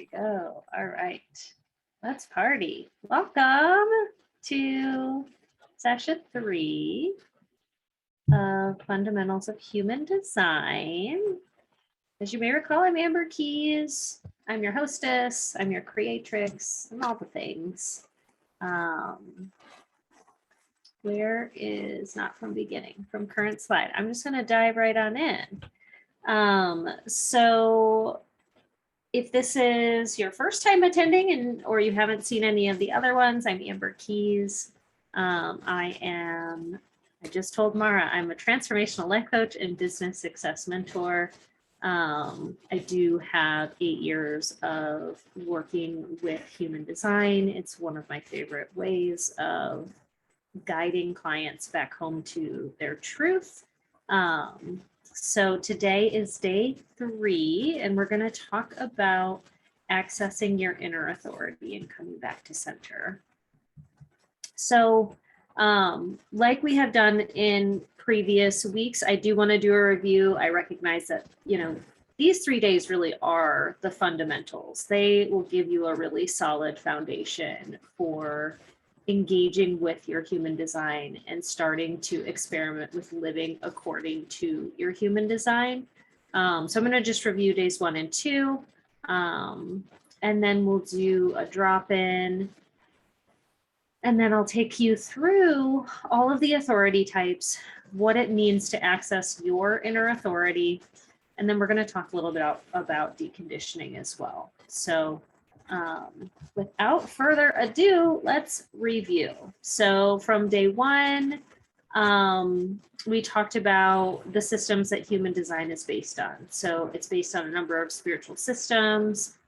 we go. All right, let's party. Welcome to session 3 of Fundamentals of Human Design. As you may recall, I'm Amber Keys. I'm your hostess. I'm your creatrix. I'm all the things. Where is not from beginning, from current slide. I'm just going to dive right on in. So if this is your first time attending or you haven't seen any of the other ones, I'm Amber Keys. I just told Mara, I'm a transformational life coach and business success mentor. I do have 8 years of working with human design. It's one of my favorite ways of guiding clients back home to their truth. So today is day 3, and we're going to talk about accessing your inner authority and coming back to center. So like we have done in previous weeks, I do want to do a review. I recognize that, these 3 days really are the fundamentals. They will give you a really solid foundation for engaging with your human design and starting to experiment with living according to your human design. So I'm going to just review days 1 and 2, and then we'll do a drop-in. And then I'll take you through all of the authority types, what it means to access your inner authority. And then we're going to talk a little bit about deconditioning as well. So without further ado, let's review. So from day 1, we talked about the systems that human design is based on. So it's based on a number of spiritual systems.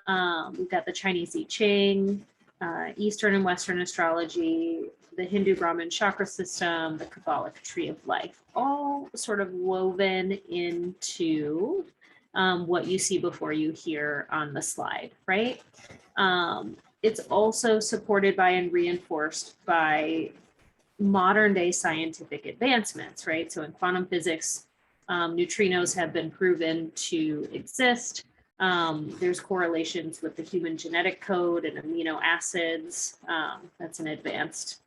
We've got the Chinese I Ching, Eastern and Western astrology, the Hindu Brahmin chakra system, the Kabbalic tree of life, all sort of woven into what you see before you here on the slide, right? It's also supported by and reinforced by modern day scientific advancements, right? So in quantum physics, neutrinos have been proven to exist. There's correlations with the human genetic code and amino acids. That's an advanced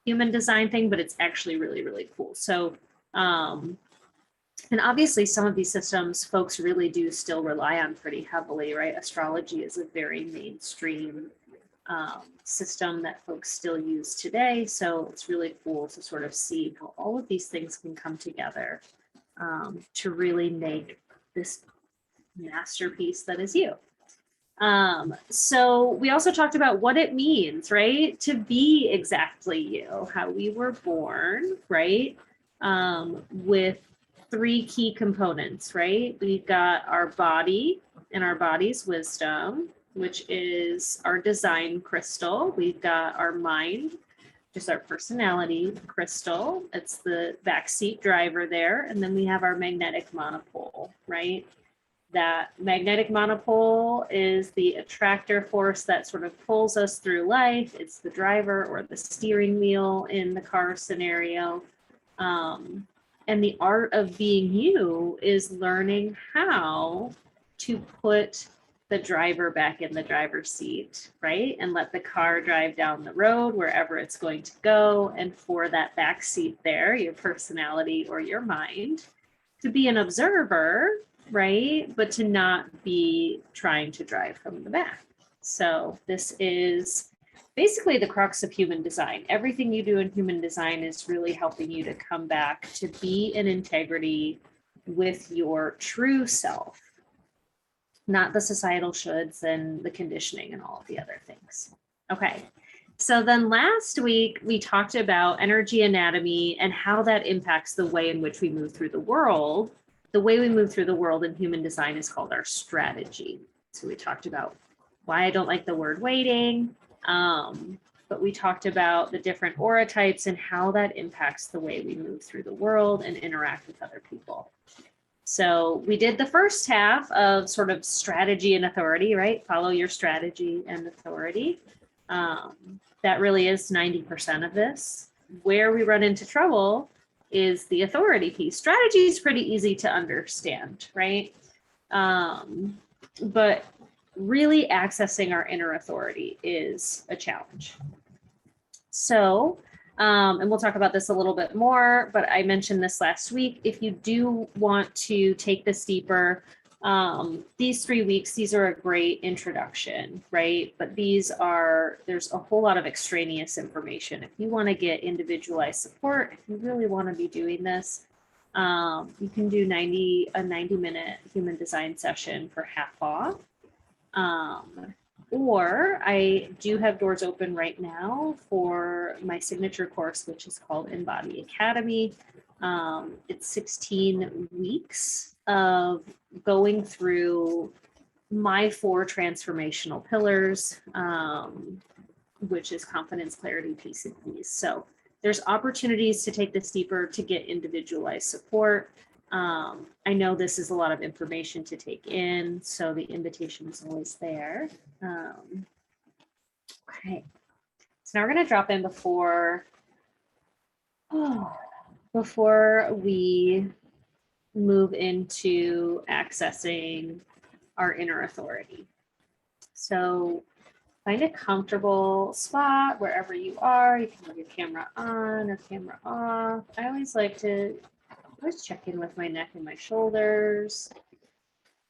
human design thing, but it's actually really, really cool. So, and obviously some of these systems folks really do still rely on pretty heavily, right? Astrology is a very mainstream system that folks still use today. So it's really cool to sort of see how all of these things can come together to really make this masterpiece that is you. So we also talked about what it means, right? To be exactly you, how we were born, right? With 3 key components, right? We've got our body and our body's wisdom, which is our design crystal. We've got our mind, just our personality crystal. It's the backseat driver there. And then we have our magnetic monopole, right? That magnetic monopole is the attractor force that sort of pulls us through life. It's the driver or the steering wheel in the car scenario. And the art of being you is learning how to put the driver back in the driver's seat, right? And let the car drive down the road wherever it's going to go. And for that back seat there, your personality or your mind, to be an observer, right? But to not be trying to drive from the back. So this is basically the crux of human design. Everything you do in human design is really helping you to come back to be in integrity with your true self, not the societal shoulds and the conditioning and all of the other things. Okay. So then last week, we talked about energy anatomy and how that impacts the way in which we move through the world. The way we move through the world in human design is called our strategy. So we talked about why I don't like the word waiting, but we talked about the different aura types and how that impacts the way we move through the world and interact with other people. So we did the first half of sort of strategy and authority, right? Follow your strategy and authority. That really is 90% of this. Where we run into trouble is the authority piece. Strategy is pretty easy to understand, right? But really accessing our inner authority is a challenge. So, and we'll talk about this a little bit more, but I mentioned this last week. If you do want to take this deeper, these 3 weeks, these are a great introduction, right? But there's a whole lot of extraneous information. If you want to get individualized support, if you really want to be doing this, you can do a 90-minute human design session for half off. Or I do have doors open right now for my signature course, which is called Embody Academy. It's 16 weeks of going through my 4 transformational pillars, which is confidence, clarity, peace, and ease. So there's opportunities to take this deeper, to get individualized support. I know this is a lot of information to take in, so the invitation is always there. Okay, so now we're going to drop in before we move into accessing our inner authority. So find a comfortable spot wherever you are. You can have your camera on or camera off. I always like to check in with my neck and my shoulders.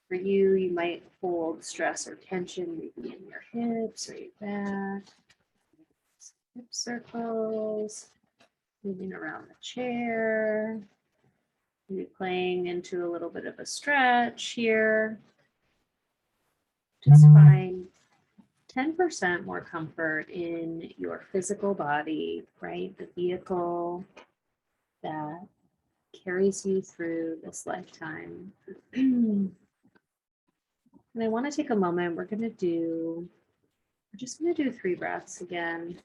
For you, you might hold stress or tension maybe in your hips or your back. Hip circles, moving around the chair. Maybe playing into a little bit of a stretch here. Just find 10% more comfort in your physical body, right? The vehicle that carries you through this lifetime. And I want to take a moment. We're just going to do 3 breaths again.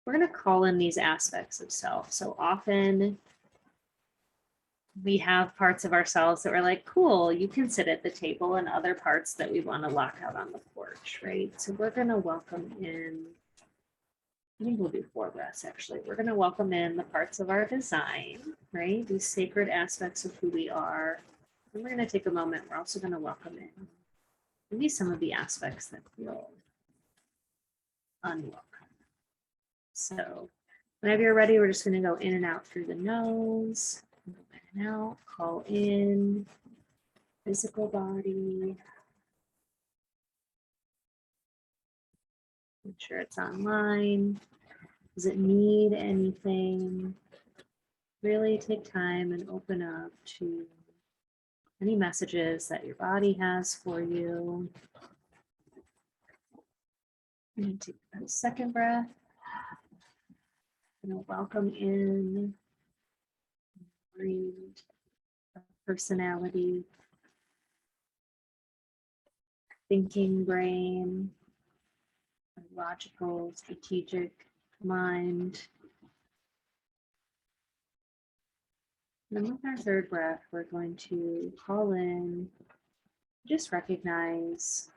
We're going to call in these aspects of self. So often we have parts of ourselves that we're like, cool, you can sit at the table, and other parts that we want to lock out on the porch, right? So we're going to welcome in, I think we'll do 4 breaths actually. We're going to welcome in the parts of our design, right? These sacred aspects of who we are. And we're going to take a moment. We're also going to welcome in maybe some of the aspects that feel unwelcome. So whenever you're ready, we're just going to go in and out through the nose. Go in and out, call in physical body. Make sure it's online. Does it need anything? Really take time and open up to any messages that your body has for you. And take a second breath. And welcome in, breathe, personality, thinking brain, logical, strategic mind. And then with our 3rd breath, we're going to call in, just recognize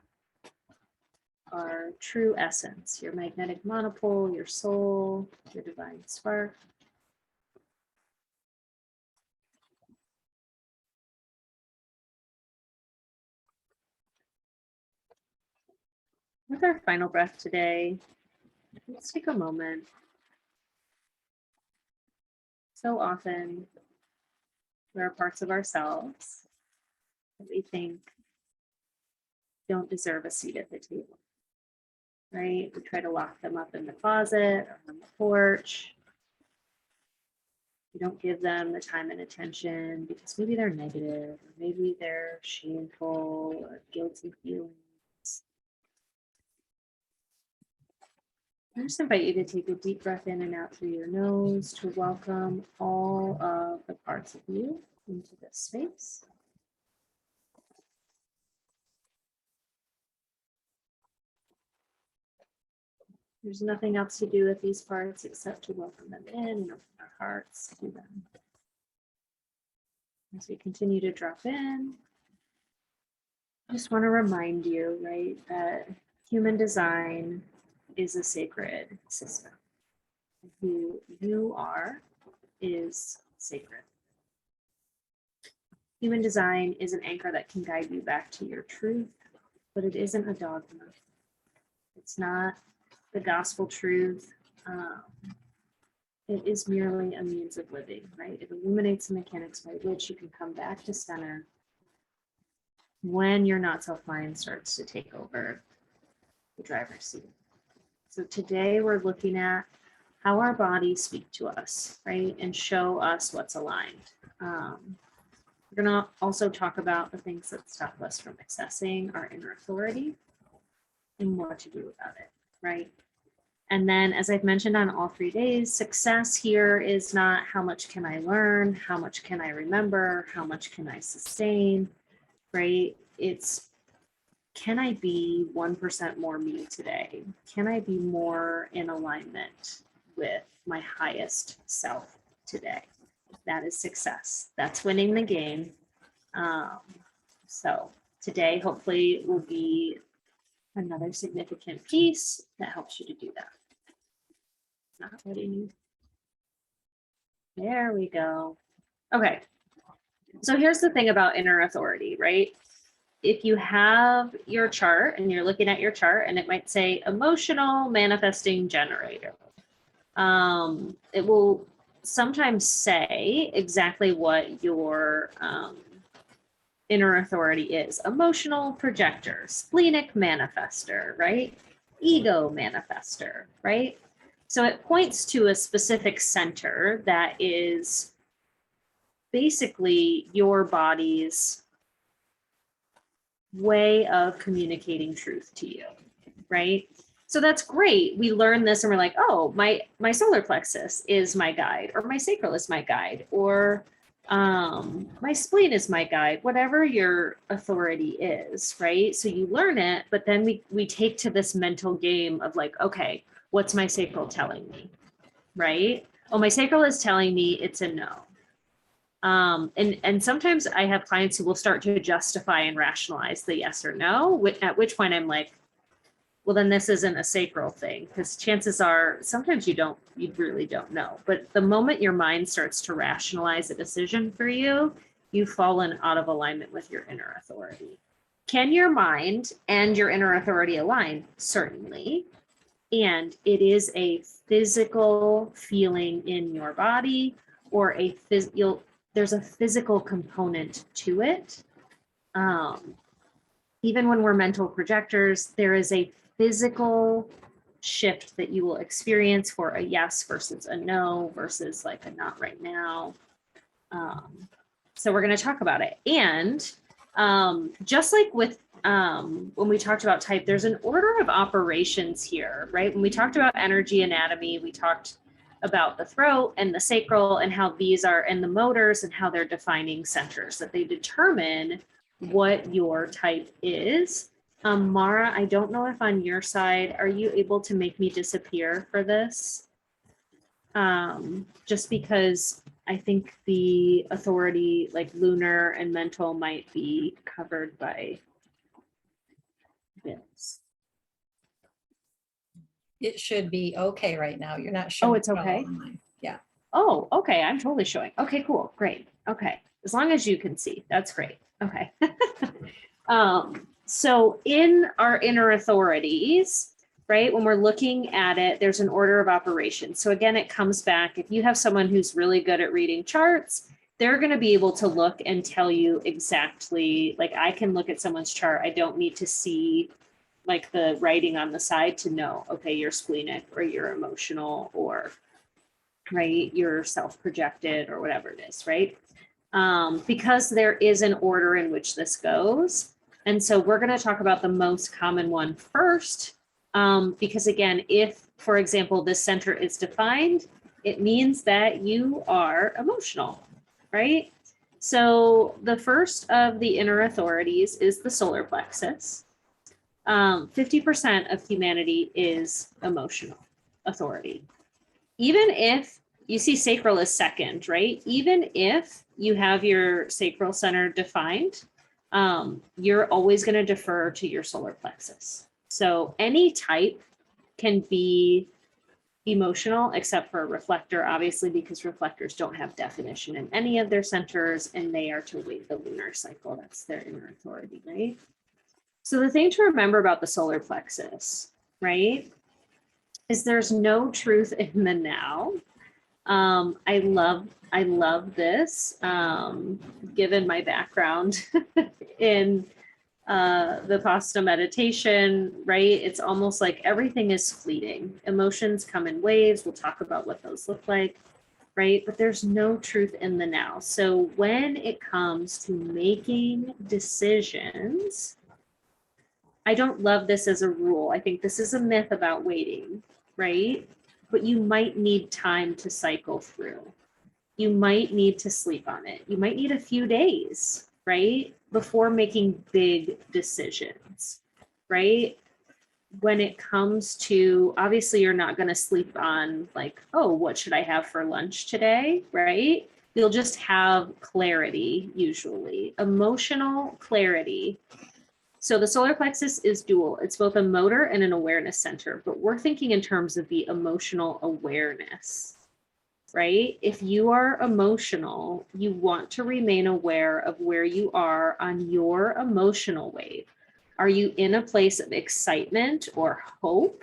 our true essence, your magnetic monopole, your soul, your divine spark. With our final breath today, let's take a moment. So often, there are parts of ourselves that we think don't deserve a seat at the table, right? We try to lock them up in the closet or on the porch. We don't give them the time and attention because maybe they're negative, or maybe they're shameful or guilty feelings. I just invite you to take a deep breath in and out through your nose to welcome all of the parts of you into this space. There's nothing else to do with these parts except to welcome them in and open our hearts to them. As we continue to drop in, I just want to remind you, right, that human design is a sacred system. Who you are is sacred. Human design is an anchor that can guide you back to your truth, but it isn't a dogma. It's not the gospel truth. It is merely a means of living, right? It illuminates the mechanics by which you can come back to center when your not self mind starts to take over the driver's seat. So today we're looking at how our bodies speak to us, right? And show us what's aligned. We're gonna also talk about the things that stop us from accessing our inner authority and what to do about it, right? And then, as I've mentioned on all 3 days, success here is not how much can I learn, how much can I remember, how much can I sustain, right? It's, can I be 1% more me today? Can I be more in alignment with my highest self today? That is success. That's winning the game. So today, hopefully, will be another significant piece that helps you to do that. Not ready. There we go. Okay. So here's the thing about inner authority, right? If you have your chart and you're looking at your chart and it might say emotional manifesting generator, it will sometimes say exactly what your inner authority is. Emotional projector, splenic manifester, right? Ego manifester, right? So it points to a specific center that is basically your body's way of communicating truth to you, right? So that's great. We learn this and we're like, oh, my solar plexus is my guide, or my sacral is my guide, or my spleen is my guide, whatever your authority is, right? So you learn it, but then we take to this mental game of like, okay, what's my sacral telling me, right? Oh, my sacral is telling me it's a no. And sometimes I have clients who will start to justify and rationalize the yes or no, at which point I'm like, well, then this isn't a sacral thing, because chances are sometimes you really don't know. But the moment your mind starts to rationalize a decision for you, you've fallen out of alignment with your inner authority. Can your mind and your inner authority align? Certainly. And it is a physical feeling in your body, or there's a physical component to it. Even when we're mental projectors, there is a physical shift that you will experience for a yes versus a no versus like a not right now. So we're going to talk about it. And just like with when we talked about type, there's an order of operations here, right? When we talked about energy anatomy, we talked about the throat and the sacral and how these are, and the motors and how they're defining centers, that they determine what your type is. Mara, I don't know if on your side, are you able to make me disappear for this? Just because I think the authority, like lunar and mental, might be covered by this. It should be okay right now. You're not showing. Oh, it's okay. Yeah. Oh, okay. I'm totally showing. Okay, cool. Great. Okay. As long as you can see, that's great. Okay. So in our inner authorities, right, when we're looking at it, there's an order of operations. So again, it comes back. If you have someone who's really good at reading charts, they're going to be able to look and tell you exactly, like I can look at someone's chart. I don't need to see like the writing on the side to know, okay, you're splenic or you're emotional or, right, you're self-projected or whatever it is, right? Because there is an order in which this goes. And so we're going to talk about the most common one first, because again, if, for example, this center is defined, it means that you are emotional, right? So the first of the inner authorities is the solar plexus. 50% of humanity is emotional authority. Even if you see sacral is second, right? Even if you have your sacral center defined, you're always going to defer to your solar plexus. So any type can be emotional, except for a reflector, obviously, because reflectors don't have definition in any of their centers, and they are to wait the lunar cycle. That's their inner authority, right? So the thing to remember about the solar plexus, right, is there's no truth in the now. I love this, given my background in the Pasta meditation, right? It's almost like everything is fleeting. Emotions come in waves. We'll talk about what those look like, right? But there's no truth in the now. So when it comes to making decisions, I don't love this as a rule. I think this is a myth about waiting, right? But you might need time to cycle through. You might need to sleep on it. You might need a few days, right? Before making big decisions, right? When it comes to, obviously, you're not going to sleep on like, oh, what should I have for lunch today, right? You'll just have clarity, usually, emotional clarity. So the solar plexus is dual. It's both a motor and an awareness center, but we're thinking in terms of the emotional awareness, right? If you are emotional, you want to remain aware of where you are on your emotional wave. Are you in a place of excitement or hope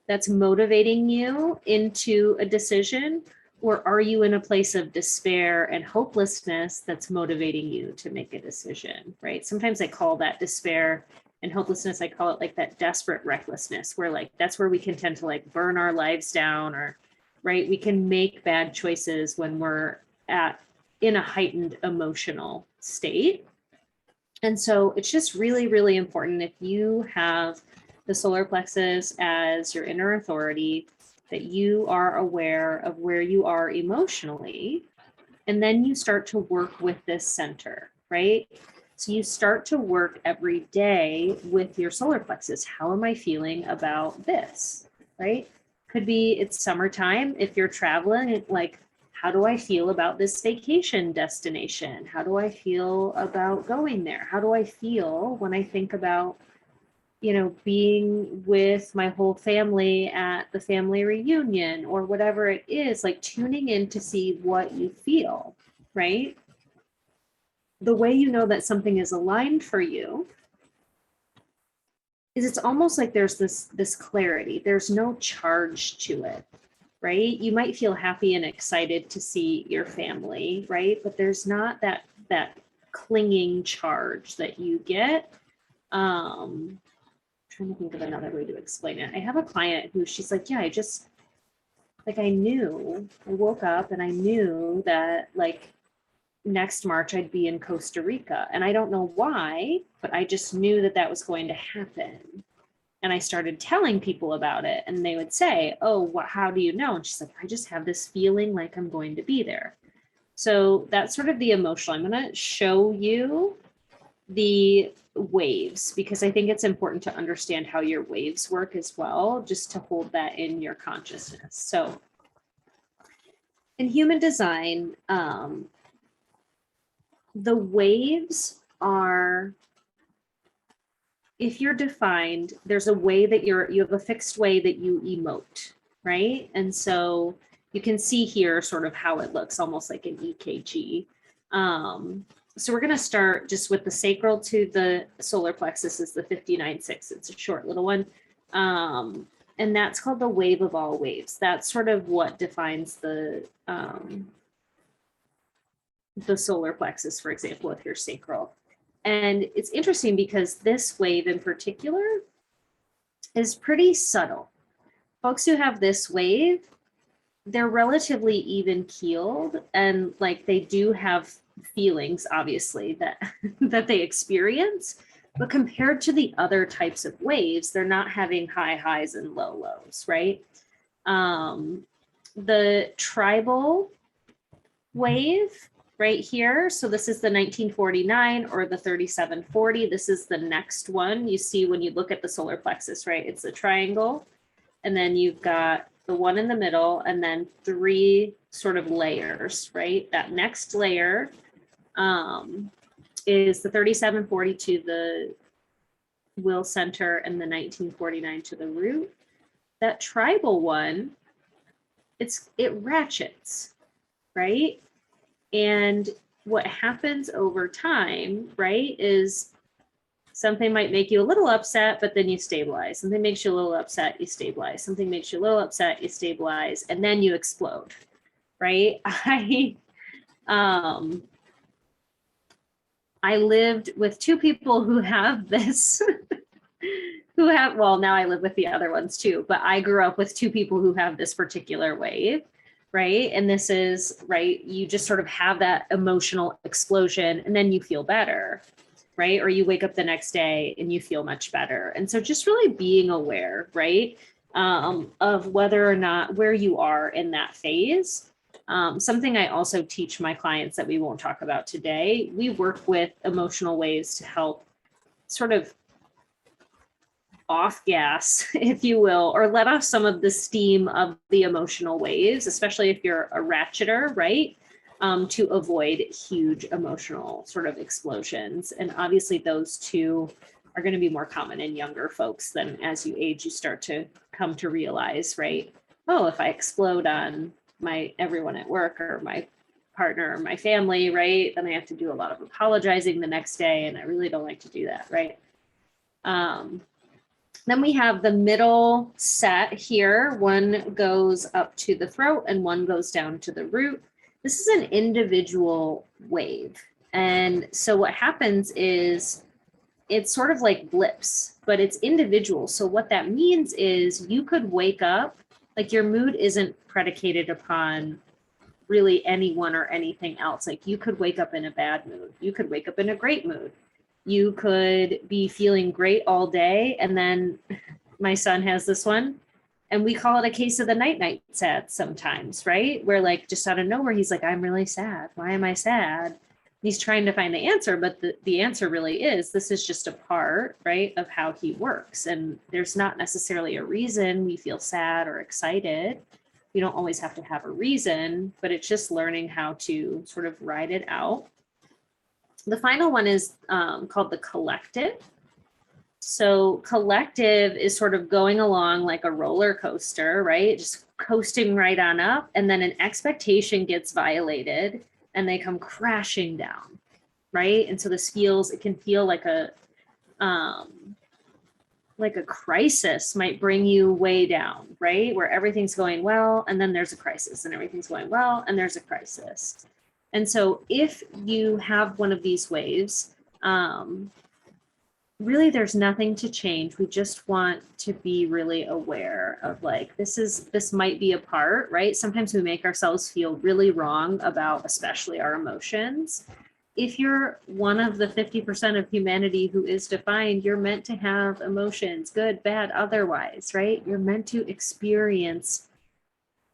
that's motivating you into a decision? Or are you in a place of despair and hopelessness that's motivating you to make a decision, right? Sometimes I call that despair and hopelessness, I call it like that desperate recklessness, where like that's where we can tend to like burn our lives down, or right, we can make bad choices when we're in a heightened emotional state. And so it's just really, really important, if you have the solar plexus as your inner authority, that you are aware of where you are emotionally, and then you start to work with this center, right? So you start to work every day with your solar plexus. How am I feeling about this, right? Could be it's summertime. If you're traveling, like, how do I feel about this vacation destination? How do I feel about going there? How do I feel when I think about, you know, being with my whole family at the family reunion or whatever it is, like tuning in to see what you feel, right? The way you know that something is aligned for you is it's almost like there's this clarity. There's no charge to it, right? You might feel happy and excited to see your family, right? But there's not that clinging charge that you get. Trying to think of another way to explain it. I have a client who she's like, yeah, I just like I woke up and I knew that like next March I'd be in Costa Rica, and I don't know why, but I just knew that that was going to happen. And I started telling people about it, and they would say, oh, how do you know? And she's like, I just have this feeling like I'm going to be there. So that's sort of the emotional. I'm going to show you the waves, because I think it's important to understand how your waves work as well, just to hold that in your consciousness. So in human design, the waves are, if you're defined, there's a way that you have a fixed way that you emote, right? And so you can see here sort of how it looks, almost like an EKG. So we're going to start just with the sacral to the solar plexus is the 59.6. It's a short little one. And that's called the wave of all waves. That's sort of what defines the solar plexus, for example, with your sacral. And it's interesting because this wave in particular is pretty subtle. Folks who have this wave, they're relatively even keeled, and like they do have feelings, obviously, that that they experience, but compared to the other types of waves, they're not having high highs and low lows, right? The tribal wave right here, so this is the 1949 or the 3740. This is the next one you see when you look at the solar plexus, right? It's a triangle, and then you've got the one in the middle, and then three sort of layers, right? That next layer is the 3740 to the will center and the 1949 to the root. That tribal one, it ratchets, right? And what happens over time, right, is Something might make you a little upset, but then you stabilize. Something makes you a little upset, you stabilize. Something makes you a little upset, you stabilize, and then you explode, right? I lived with two people who have this, well, now I live with the other ones too, but I grew up with two people who have this particular wave, right? And this is, right, you just sort of have that emotional explosion and then you feel better, right? Or you wake up the next day and you feel much better. And so just really being aware, right, of whether or not where you are in that phase. Something I also teach my clients that we won't talk about today, we work with emotional waves to help sort of off gas, if you will, or let off some of the steam of the emotional waves, especially if you're a ratcheter, right? To avoid huge emotional sort of explosions. And obviously those two are going to be more common in younger folks than as you age, you start to come to realize, right? Oh, if I explode on everyone at work or my partner or my family, right? Then I have to do a lot of apologizing the next day. And I really don't like to do that, right? Then we have the middle set here. One goes up to the throat and one goes down to the root. This is an individual wave. And so what happens is it's sort of like blips, but it's individual. So what that means is you could wake up, like your mood isn't predicated upon really anyone or anything else. Like you could wake up in a bad mood. You could wake up in a great mood. You could be feeling great all day. And then my son has this one and we call it a case of the night sad sometimes, right? Where like just out of nowhere, he's like, I'm really sad. Why am I sad? He's trying to find the answer, but the answer really is this is just a part, right, of how he works. And there's not necessarily a reason we feel sad or excited. You don't always have to have a reason, but it's just learning how to sort of ride it out. The final one is called the collective. So collective is sort of going along like a roller coaster, right? Just coasting right on up. And then an expectation gets violated and they come crashing down, right? And so it can feel like a crisis might bring you way down, right? Where everything's going well, and then there's a crisis, and everything's going well, and there's a crisis. And so if you have one of these waves, really there's nothing to change. We just want to be really aware of like, this might be a part, right? Sometimes we make ourselves feel really wrong about especially our emotions. If you're one of the 50% of humanity who is defined, you're meant to have emotions, good, bad, otherwise, right? You're meant to experience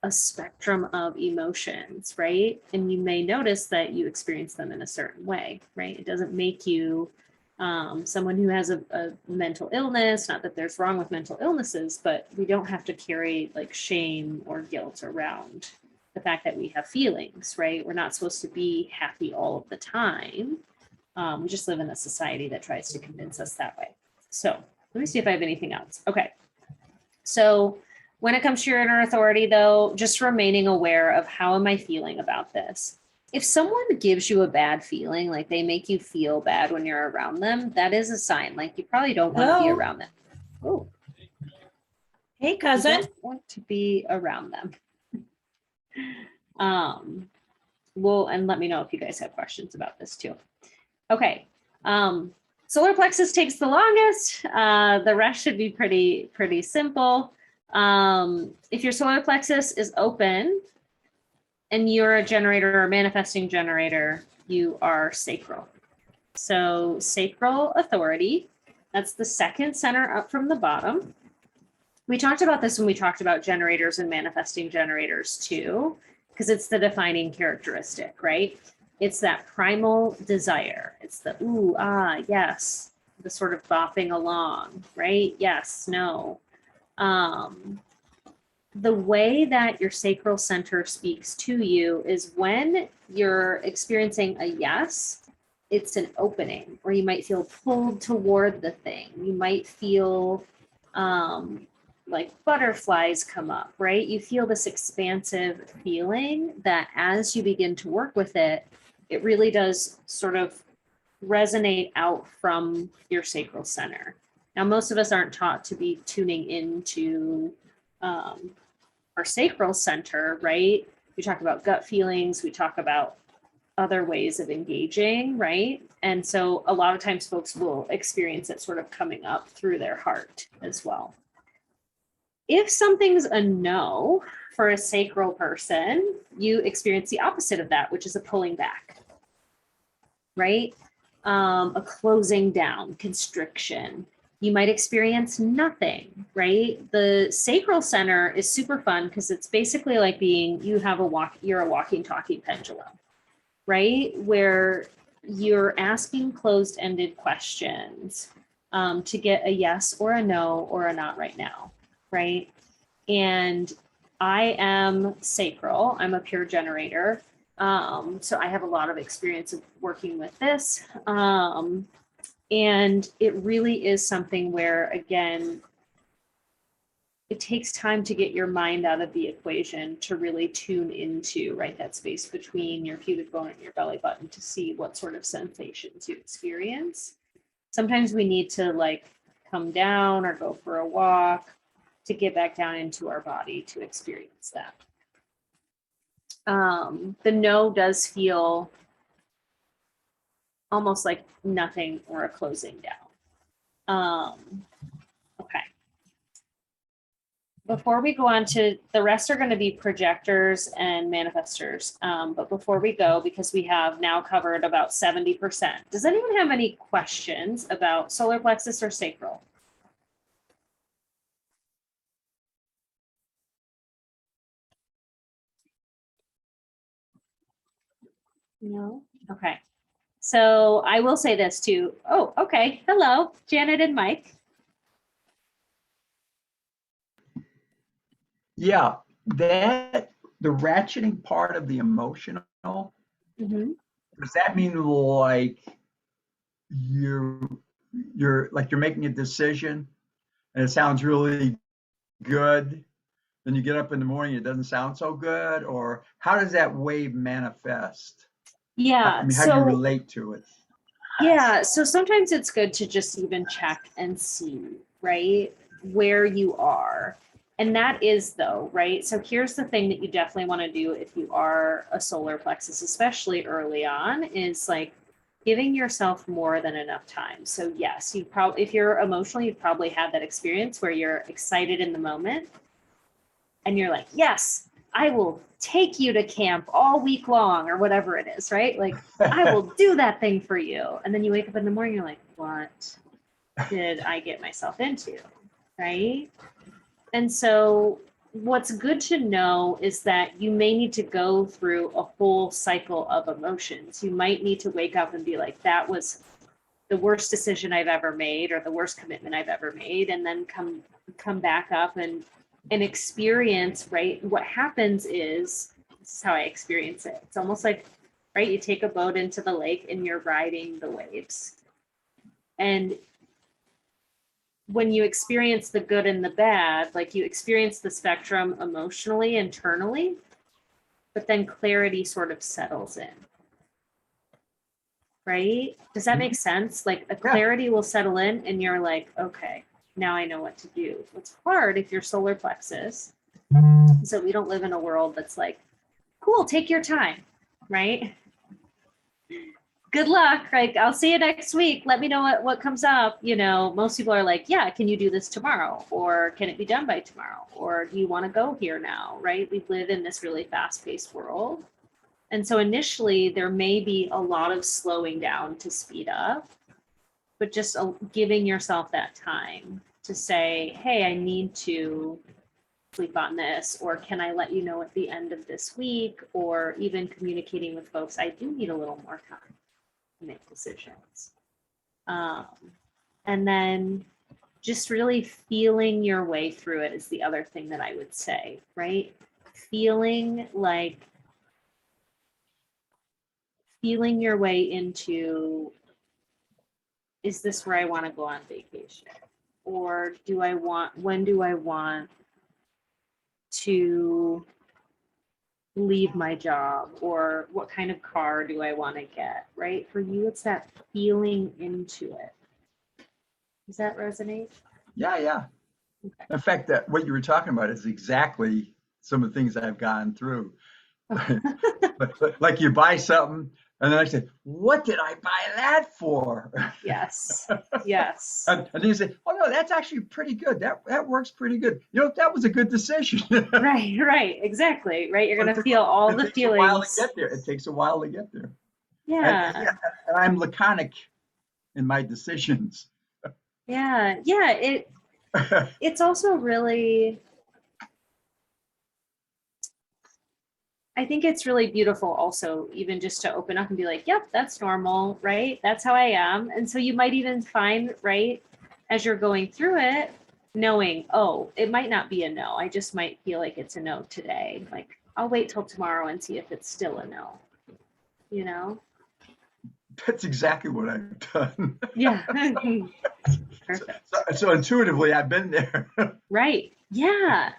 a spectrum of emotions, right? And you may notice that you experience them in a certain way, right? It doesn't make you someone who has a mental illness, not that there's wrong with mental illnesses, but we don't have to carry like shame or guilt around the fact that we have feelings, right? We're not supposed to be happy all of the time. We just live in a society that tries to convince us that way. So let me see if I have anything else. Okay. So when it comes to your inner authority though, just remaining aware of how am I feeling about this? If someone gives you a bad feeling, like they make you feel bad when you're around them, that is a sign. Like you probably don't want to be around them. Oh, Hey, cousin. you don't want to be around them. Well, and let me know if you guys have questions about this too. Okay. Solar plexus takes the longest. The rest should be pretty simple. If your solar plexus is open, and you're a generator or a manifesting generator, you are sacral. So sacral authority, that's the second center up from the bottom. We talked about this when we talked about generators and manifesting generators too, because it's the defining characteristic, right? It's that primal desire. It's the ooh, ah, yes, the sort of bopping along, right? Yes, no. The way that your sacral center speaks to you is when you're experiencing a yes, it's an opening, or you might feel pulled toward the thing. You might feel like butterflies come up, right? You feel this expansive feeling that as you begin to work with it, it really does sort of resonate out from your sacral center. Now, most of us aren't taught to be tuning into our sacral center, right? We talk about gut feelings, we talk about other ways of engaging, right? And so a lot of times folks will experience it sort of coming up through their heart as well. If something's a no for a sacral person, you experience the opposite of that, which is a pulling back, right? A closing down, constriction. You might experience nothing, right? The sacral center is super fun because it's basically like being, you're a walking, talking pendulum, right? Where you're asking closed-ended questions to get a yes or a no or a not right now, right? And I am sacral, I'm a pure generator. So I have a lot of experience of working with this. And it really is something where, again, it takes time to get your mind out of the equation to really tune into, right, that space between your pubic bone and your belly button to see what sort of sensations you experience. Sometimes we need to like come down or go for a walk to get back down into our body to experience that. The no does feel almost like nothing or a closing down. Okay. Before we go on to the rest are going to be projectors and manifestors. But before we go, because we have now covered about 70%, does anyone have any questions about solar plexus or sacral? No? Okay. So I will say this too. Oh, okay. Hello, Janet and Mike. Yeah, the ratcheting part of the emotional, Mm-hmm. does that mean like you're you're making a decision and it sounds really good, then you get up in the morning, it doesn't sound so good, or how does that wave manifest? Yeah. I mean, how do you relate to it? Yeah, so sometimes it's good to just even check and see, right, where you are. And that is though, right? So here's the thing that you definitely want to do if you are a solar plexus, especially early on, is like giving yourself more than enough time. So yes, you probably, if you're emotional, you've probably had that experience where you're excited in the moment and you're like, yes, I will take you to camp all week long or whatever it is, right? Like, I will do that thing for you. And then you wake up in the morning, you're like, what did I get myself into, right? And so what's good to know is that you may need to go through a whole cycle of emotions. You might need to wake up and be like, that was the worst decision I've ever made or the worst commitment I've ever made, and then come back up and experience, right? What happens is, this is how I experience it. It's almost like, right, you take a boat into the lake and you're riding the waves. And when you experience the good and the bad, like you experience the spectrum emotionally, internally, but then clarity sort of settles in. Right? Does that make sense? Like a clarity will settle in and you're like, okay, now I know what to do. What's hard if you're solar plexus, so we don't live in a world that's like, cool, take your time, right? Good luck. Like, I'll see you next week. Let me know what comes up. You know, most people are like, yeah, can you do this tomorrow? Or can it be done by tomorrow? Or do you want to go here now? Right? We live in this really fast-paced world. And so initially there may be a lot of slowing down to speed up, but just giving yourself that time to say, hey, I need to sleep on this, or can I let you know at the end of this week, or even communicating with folks, I do need a little more time to make decisions. And then just really feeling your way through it is the other thing that I would say, right? Feeling your way into, is this where I want to go on vacation? Or when do I want to leave my job, or what kind of car do I want to get, right? For you, it's that feeling into it. Does that resonate? Yeah, yeah. Okay. In fact, that what you were talking about is exactly some of the things I've gone through. Like you buy something and then I say, what did I buy that for? Yes. Yes. And then you say, oh no, that's actually pretty good. That works pretty good. You know, that was a good decision. Right, right, exactly, right. You're But gonna feel all it the takes a while to feelings. get there. It takes a while to get there. And Yeah, yeah, and I'm laconic in my decisions. yeah, yeah. It's also really, I think it's really beautiful also, even just to open up and be like, yep, that's normal, right? That's how I am. And so you might even find, right, as you're going through it, knowing, oh, it might not be a no. I just might feel like it's a no today. Like, I'll wait till tomorrow and see if it's still a no, you know? That's exactly what I've done. Yeah. Perfect. So intuitively, I've been there. Right. Yeah.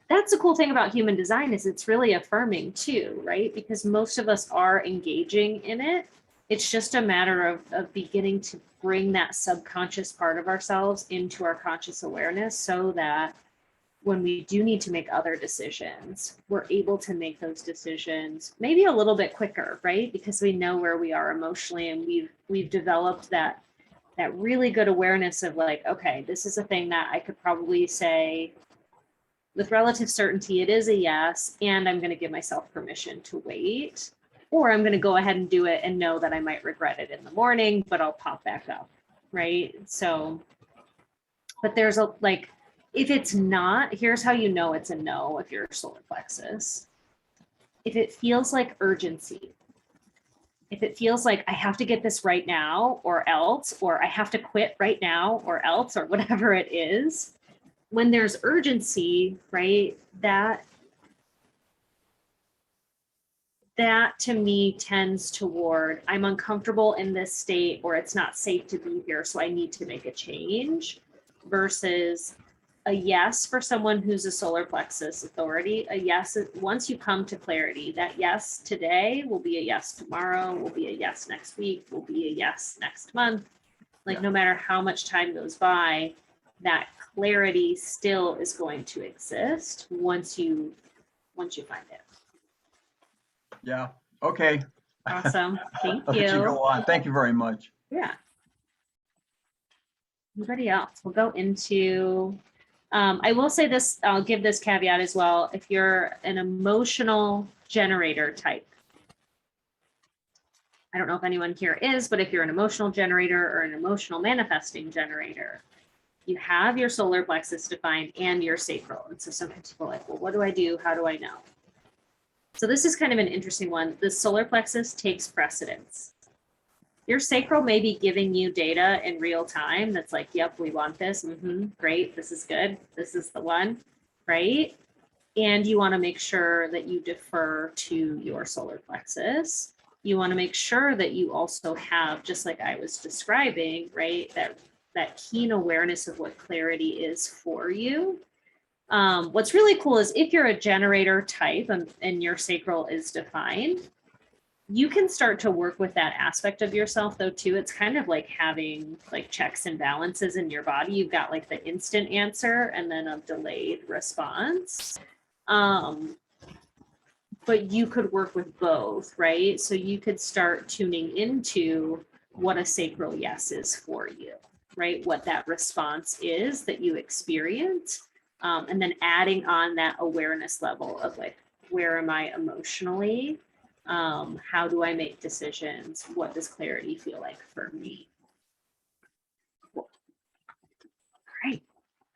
That's the cool thing about human design is it's really affirming too, right? Because most of us are engaging in it. It's just a matter of beginning to bring that subconscious part of ourselves into our conscious awareness so that when we do need to make other decisions, we're able to make those decisions maybe a little bit quicker, right? Because we know where we are emotionally and we've developed that really good awareness of like, okay, this is a thing that I could probably say with relative certainty, it is a yes, and I'm going to give myself permission to wait, or I'm going to go ahead and do it and know that I might regret it in the morning, but I'll pop back up, right? So, but there's a, like, if it's not, here's how you know it's a no if you're a solar plexus. If it feels like urgency, if it feels like I have to get this right now or else, or I have to quit right now or else, or whatever it is, when there's urgency, right, that to me tends toward I'm uncomfortable in this state or it's not safe to be here, so I need to make a change, versus a yes for someone who's a solar plexus authority. A yes, once you come to clarity, that yes today will be a yes tomorrow, will be a yes next week, will be a yes next month. Like no matter how much time goes by, that clarity still is going to exist once you find it. Yeah. Okay. Awesome. Thank I'll let you you. go on. Thank you very much. Yeah. Anybody else? We'll go into, I will say this, I'll give this caveat as well. If you're an emotional generator type, I don't know if anyone here is, but if you're an emotional generator or an emotional manifesting generator, you have your solar plexus defined and your sacral. And so sometimes people are like, well, what do I do? How do I know? So this is kind of an interesting one. The solar plexus takes precedence. Your sacral may be giving you data in real time that's like, yep, we want this. Great, this is good. This is the one, right? And you want to make sure that you defer to your solar plexus. You want to make sure that you also have, just like I was describing, right, that keen awareness of what clarity is for you. What's really cool is if you're a generator type and your sacral is defined, you can start to work with that aspect of yourself though too. It's kind of like having like checks and balances in your body. You've got like the instant answer and then a delayed response. But you could work with both, right? So you could start tuning into what a sacral yes is for you, right? What that response is that you experience. And then adding on that awareness level of like, where am I emotionally? How do I make decisions? What does clarity feel like for me? Cool. All right,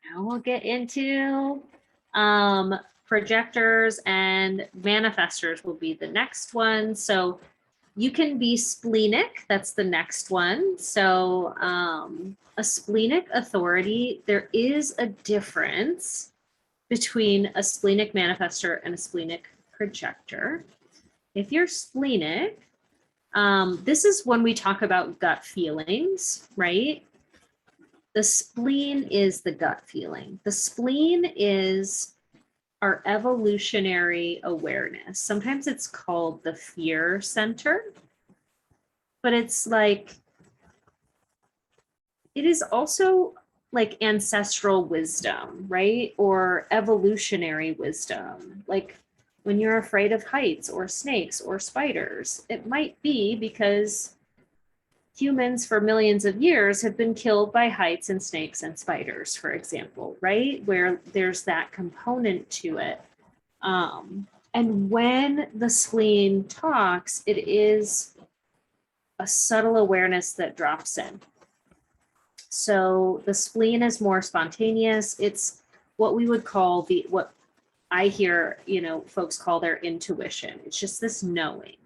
now we'll get into projectors and manifestors will be the next one. So you can be splenic, that's the next one. So a splenic authority, there is a difference between a splenic manifestor and a splenic projector. If you're splenic, this is when we talk about gut feelings, right? The spleen is the gut feeling. The spleen is our evolutionary awareness. Sometimes it's called the fear center, but it's like, it is also like ancestral wisdom, right? Or evolutionary wisdom. Like when you're afraid of heights or snakes or spiders, it might be because humans for millions of years have been killed by heights and snakes and spiders, for example, right? Where there's that component to it. And when the spleen talks, it is a subtle awareness that drops in. So the spleen is more spontaneous. It's what we would call what I hear, folks call their intuition. It's just this knowing,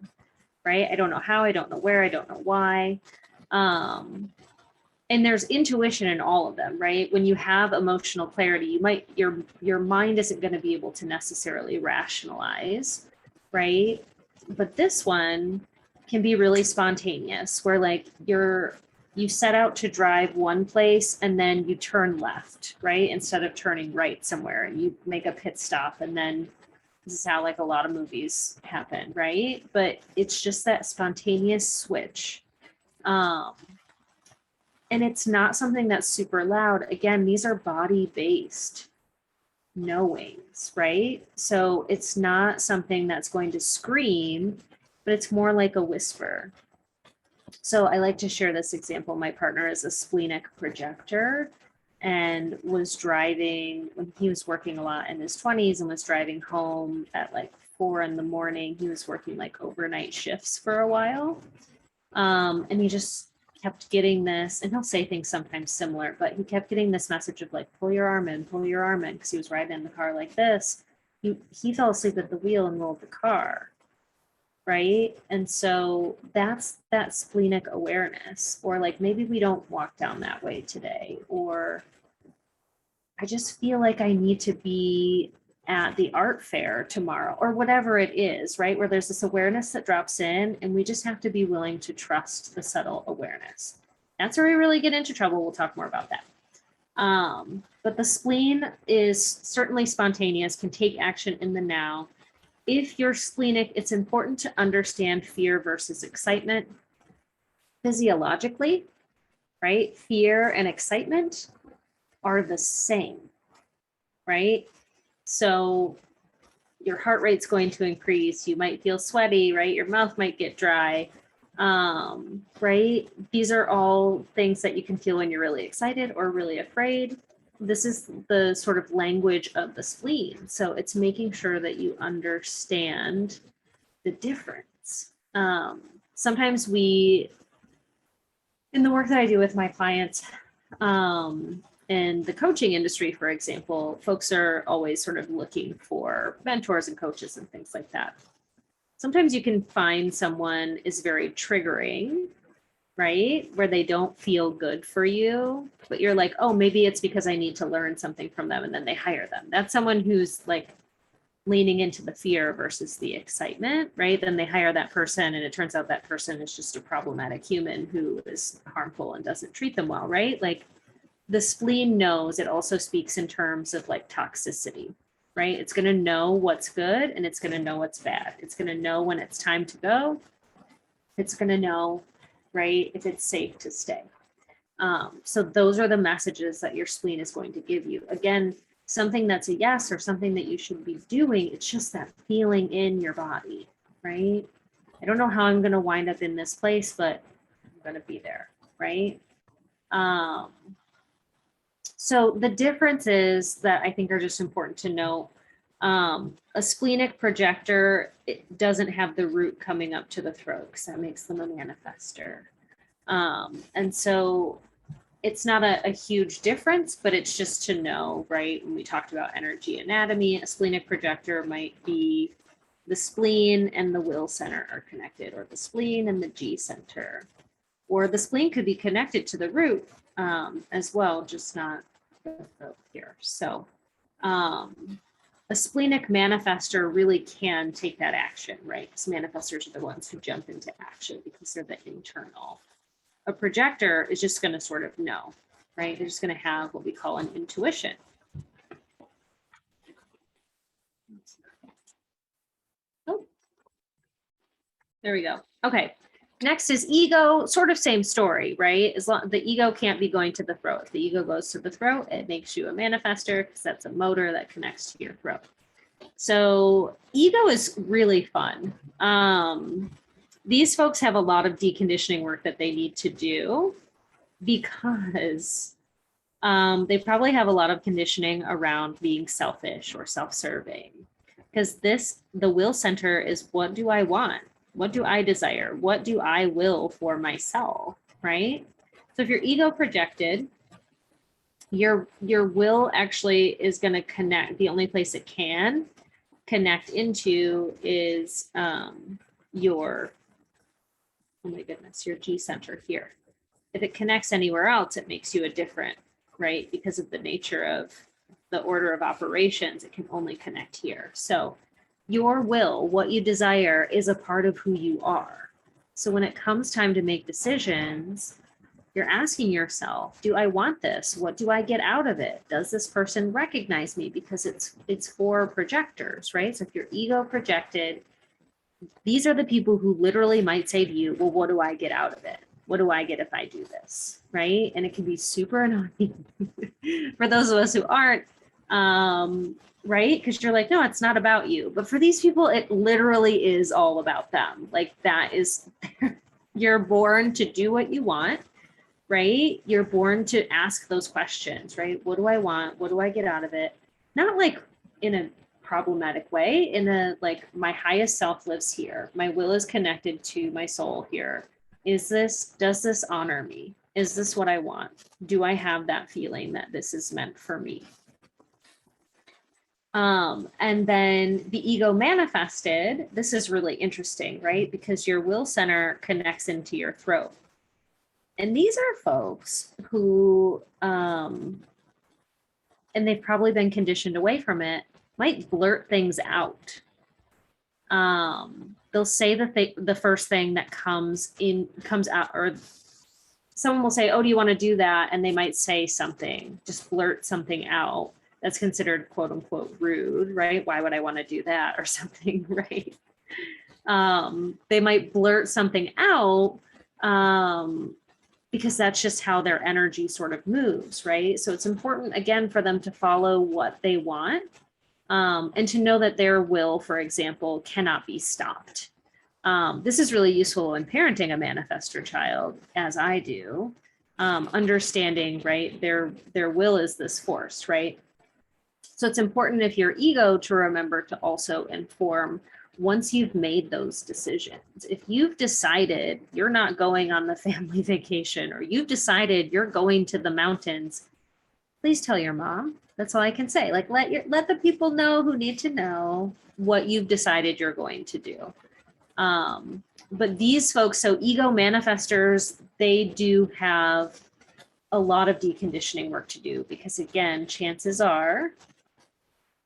right? I don't know how, I don't know where, I don't know why. And there's intuition in all of them, right? When you have emotional clarity, your mind isn't going to be able to necessarily rationalize, right? But this one can be really spontaneous, where like you set out to drive one place and then you turn left, right? Instead of turning right somewhere, and you make a pit stop, and then this is how like a lot of movies happen, right? But it's just that spontaneous switch. And it's not something that's super loud. Again, these are body-based knowings, right? So it's not something that's going to scream, but it's more like a whisper. So I like to share this example. My partner is a splenic projector and was driving when he was working a lot in his 20s and was driving home at like 4 a.m. He was working like overnight shifts for a while. And he just kept getting this, and he'll say things sometimes similar, but he kept getting this message of like, pull your arm in, because he was riding in the car like this. He fell asleep at the wheel and rolled the car, right? And so that's that splenic awareness. Or like, maybe we don't walk down that way today, or I just feel like I need to be at the art fair tomorrow, or whatever it is, right? Where there's this awareness that drops in, and we just have to be willing to trust the subtle awareness. That's where we really get into trouble. We'll talk more about that. But the spleen is certainly spontaneous, can take action in the now. If you're splenic, it's important to understand fear versus excitement. Physiologically, right? Fear and excitement are the same, right? So your heart rate's going to increase. You might feel sweaty, right? Your mouth might get dry, right? These are all things that you can feel when you're really excited or really afraid. This is the sort of language of the spleen. So it's making sure that you understand the difference. Sometimes in the work that I do with my clients, in the coaching industry, for example, folks are always sort of looking for mentors and coaches and things like that. Sometimes you can find someone is very triggering, right? Where they don't feel good for you, but you're like, oh, maybe it's because I need to learn something from them, and then they hire them. That's someone who's like leaning into the fear versus the excitement, right? Then they hire that person, and it turns out that person is just a problematic human who is harmful and doesn't treat them well, right? Like, the spleen knows. It also speaks in terms of like toxicity, right? It's going to know what's good, and it's going to know what's bad. It's going to know when it's time to go. It's going to know, right, if it's safe to stay. So those are the messages that your spleen is going to give you. Again, something that's a yes or something that you should be doing. It's just that feeling in your body, right? I don't know how I'm going to wind up in this place, but I'm going to be there, right? So the differences that I think are just important to note, a splenic projector, it doesn't have the root coming up to the throat, because that makes them a manifester. And so it's not a huge difference, but it's just to know, right? When we talked about energy anatomy, a splenic projector might be the spleen and the will center are connected, or the spleen and the G center, or the spleen could be connected to the root as well, just not the throat here. So a splenic manifester really can take that action, right? Because manifestors are the ones who jump into action because they're the internal. A projector is just going to sort of know, right? They're just going to have what we call an intuition. There we go. Okay. Next is ego, sort of same story, right? As long the ego can't be going to the throat. If the ego goes to the throat, it makes you a manifester because that's a motor that connects to your throat. So ego is really fun. These folks have a lot of deconditioning work that they need to do because they probably have a lot of conditioning around being selfish or self-serving. Because the will center is, what do I want? What do I desire? What do I will for myself, right? So if you're ego projected, your will actually is going to connect. The only place it can connect into is your, oh my goodness, your G center here. If it connects anywhere else, it makes you a different, right? Because of the nature of the order of operations, it can only connect here. So your will, what you desire, is a part of who you are. So when it comes time to make decisions, you're asking yourself, do I want this? What do I get out of it? Does this person recognize me? Because it's for projectors, right? So if you're ego projected, these are the people who literally might say to you, well, what do I get out of it? What do I get if I do this, right? And it can be super annoying for those of us who aren't, right? Because you're like, no, it's not about you. But for these people, it literally is all about them. Like that is, you're born to do what you want, right? You're born to ask those questions, right? What do I want? What do I get out of it? Not like in a problematic way, in a like, my highest self lives here. My will is connected to my soul here. Does this honor me? Is this what I want? Do I have that feeling that this is meant for me? And then the ego manifested, this is really interesting, right? Because your will center connects into your throat. And these are folks who, and they've probably been conditioned away from it, might blurt things out. They'll say the first thing that comes out, or someone will say, oh, do you want to do that? And they might say something, just blurt something out that's considered quote unquote rude, right? Why would I want to do that or something, right? They might blurt something out because that's just how their energy sort of moves, right? So it's important, again, for them to follow what they want. And to know that their will, for example, cannot be stopped. This is really useful in parenting a manifestor child, as I do, understanding, right, their will is this force, right? So it's important if you're ego to remember to also inform once you've made those decisions. If you've decided you're not going on the family vacation, or you've decided you're going to the mountains, please tell your mom. That's all I can say. Like, let the people know who need to know what you've decided you're going to do. But these folks, so ego manifestors, they do have a lot of deconditioning work to do, because again, chances are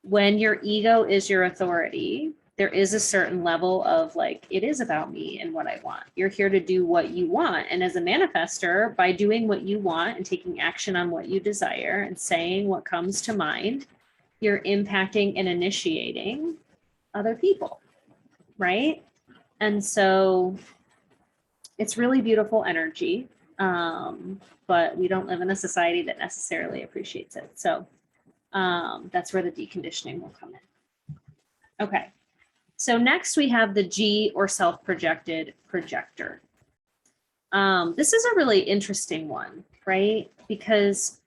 when your ego is your authority, there is a certain level of like, it is about me and what I want. You're here to do what you want. And as a manifestor, by doing what you want and taking action on what you desire and saying what comes to mind, you're impacting and initiating other people, right? And so it's really beautiful energy, but we don't live in a society that necessarily appreciates it. So that's where the deconditioning will come in. Okay. So next we have the G, or self-projected projector. This is a really interesting one, right? Because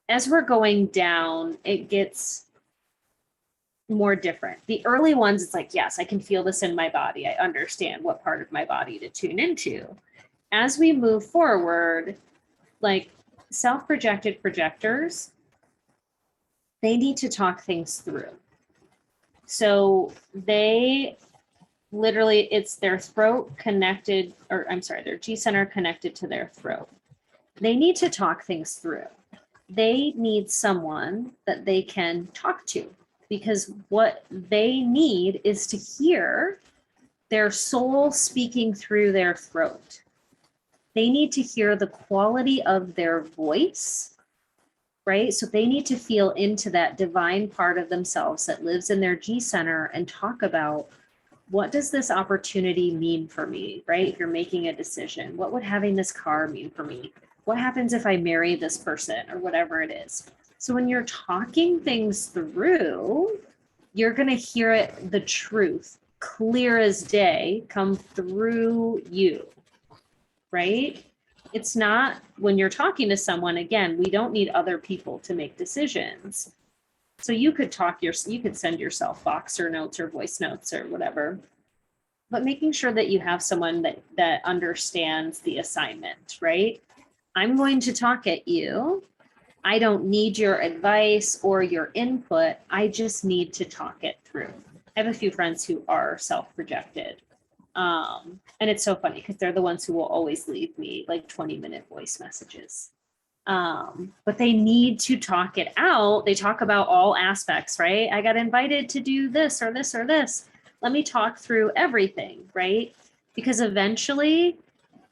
as we're going down, it gets more different. The early ones, it's like, yes, I can feel this in my body. I understand what part of my body to tune into. As we move forward, like self-projected projectors, they need to talk things through. So they literally, it's their throat connected, or I'm sorry, their G center connected to their throat. They need to talk things through. They need someone that they can talk to, because what they need is to hear their soul speaking through their throat. They need to hear the quality of their voice, right? So they need to feel into that divine part of themselves that lives in their G center and talk about what does this opportunity mean for me, right? If you're making a decision, what would having this car mean for me? What happens if I marry this person or whatever it is? So when you're talking things through, you're going to hear it, the truth, clear as day, come through you, right? It's not when you're talking to someone, again, we don't need other people to make decisions. So you could you could send yourself Boxer notes or voice notes or whatever, but making sure that you have someone that understands the assignment, right? I'm going to talk at you. I don't need your advice or your input. I just need to talk it through. I have a few friends who are self-projected. And it's so funny because they're the ones who will always leave me like 20-minute voice messages. But they need to talk it out. They talk about all aspects, right? I got invited to do this or this or this. Let me talk through everything, right? Because eventually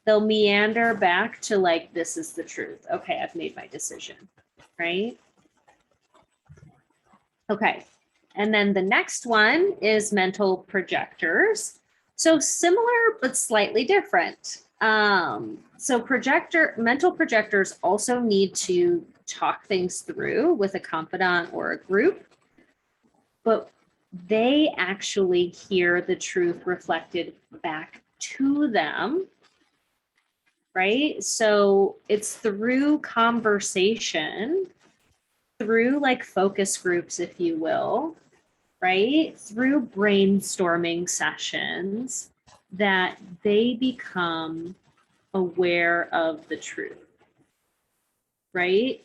they'll meander back to like, this is the truth. Okay, I've made my decision, right? Okay, and then the next one is mental projectors. So similar, but slightly different. So mental projectors also need to talk things through with a confidant or a group, but they actually hear the truth reflected back to them, right? So it's through conversation, through like focus groups, if you will, right? Through brainstorming sessions that they become aware of the truth, right?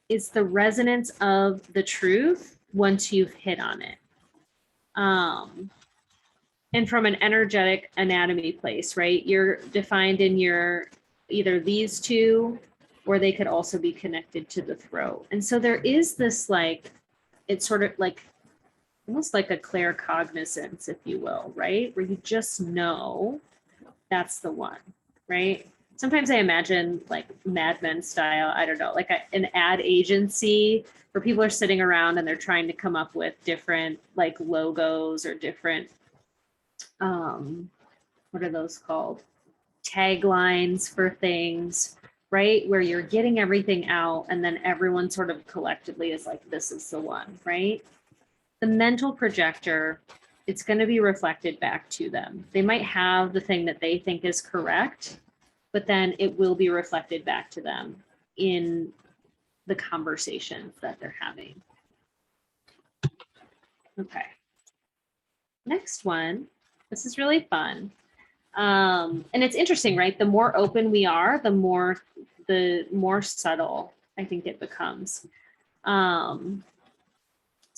It's the resonance of the truth once you've hit on it. And from an energetic anatomy place, right? You're defined in your either these two, or they could also be connected to the throat. And so there is this like, it's sort of like almost like a claircognizance, if you will, right? Where you just know that's the one, right? Sometimes I imagine like Mad Men style, I don't know, like an ad agency where people are sitting around and they're trying to come up with different like logos or different, what are those called? Taglines for things, right? Where you're getting everything out and then everyone sort of collectively is like, this is the one, right? The mental projector, it's going to be reflected back to them. They might have the thing that they think is correct, but then it will be reflected back to them in the conversations that they're having. Okay. Next one. This is really fun. And it's interesting, right? The more open we are, the more subtle I think it becomes.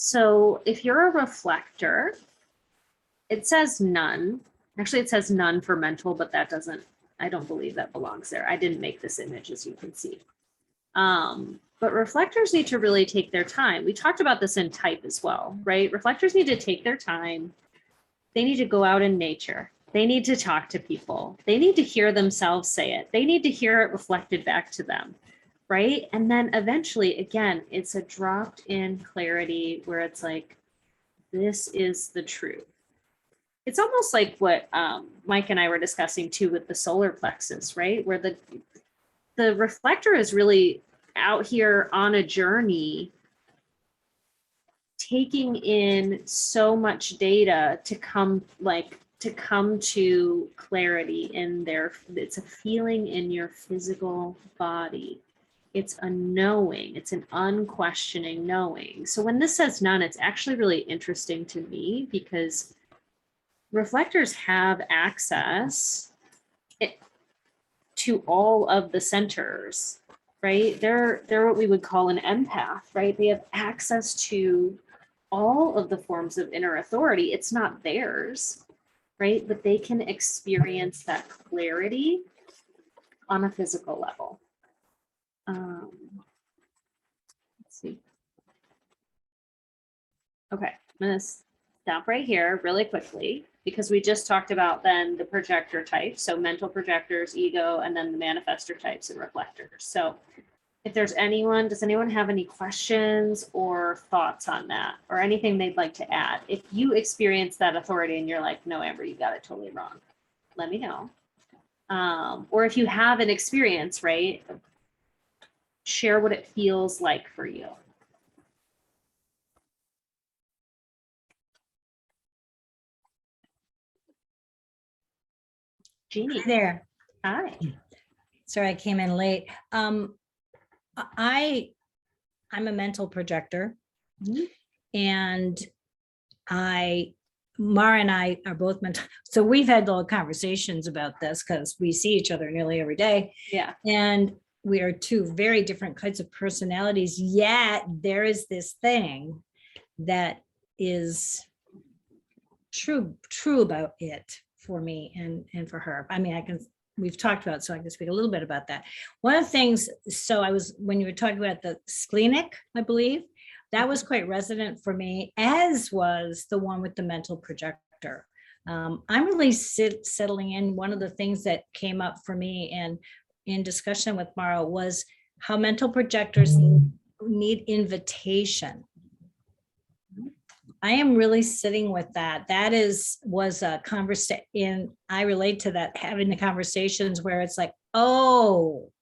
So if you're a reflector, it says none. Actually, it says none for mental, but that doesn't, I don't believe that belongs there. I didn't make this image, as you can see. But reflectors need to really take their time. We talked about this in type as well, right? Reflectors need to take their time. They need to go out in nature. They need to talk to people. They need to hear themselves say it. They need to hear it reflected back to them, right? And then eventually, again, it's a dropped in clarity where it's like, this is the truth. It's almost like what Mike and I were discussing too with the solar plexus, right? Where the reflector is really out here on a journey, taking in so much data to come to clarity in their, it's a feeling in your physical body. It's a knowing, it's an unquestioning knowing. So when this says none, it's actually really interesting to me because reflectors have access to all of the centers, right? They're what we would call an empath, right? They have access to all of the forms of inner authority. It's not theirs, right? But they can experience that clarity on a physical level. Let's see. Okay, I'm gonna stop right here really quickly because we just talked about then the projector types. So mental projectors, ego, and then the manifestor types and reflectors. So if there's anyone, does anyone have any questions or thoughts on that or anything they'd like to add? If you experience that authority and you're like, no, Amber, you got it totally wrong, let me know. Or if you have an experience, right, share what it feels like for you. Jeannie, Hi there. hi. Sorry, I came in late. I'm a mental projector, Mhm. and Mara and I are both mental. So we've had little conversations about this because we see each other nearly every day, Yeah. and we are two very different kinds of personalities. Yet there is this thing that is true about it for me and for her. I mean, we've talked about it, so I can speak a little bit about that. One of the things, when you were talking about the splenic, I believe, that was quite resonant for me, as was the one with the mental projector. I'm really settling in. One of the things that came up for me and in discussion with Mara was how mental projectors need invitation. I am really sitting with that. That was a conversation. I relate to that, having the conversations where it's like, oh,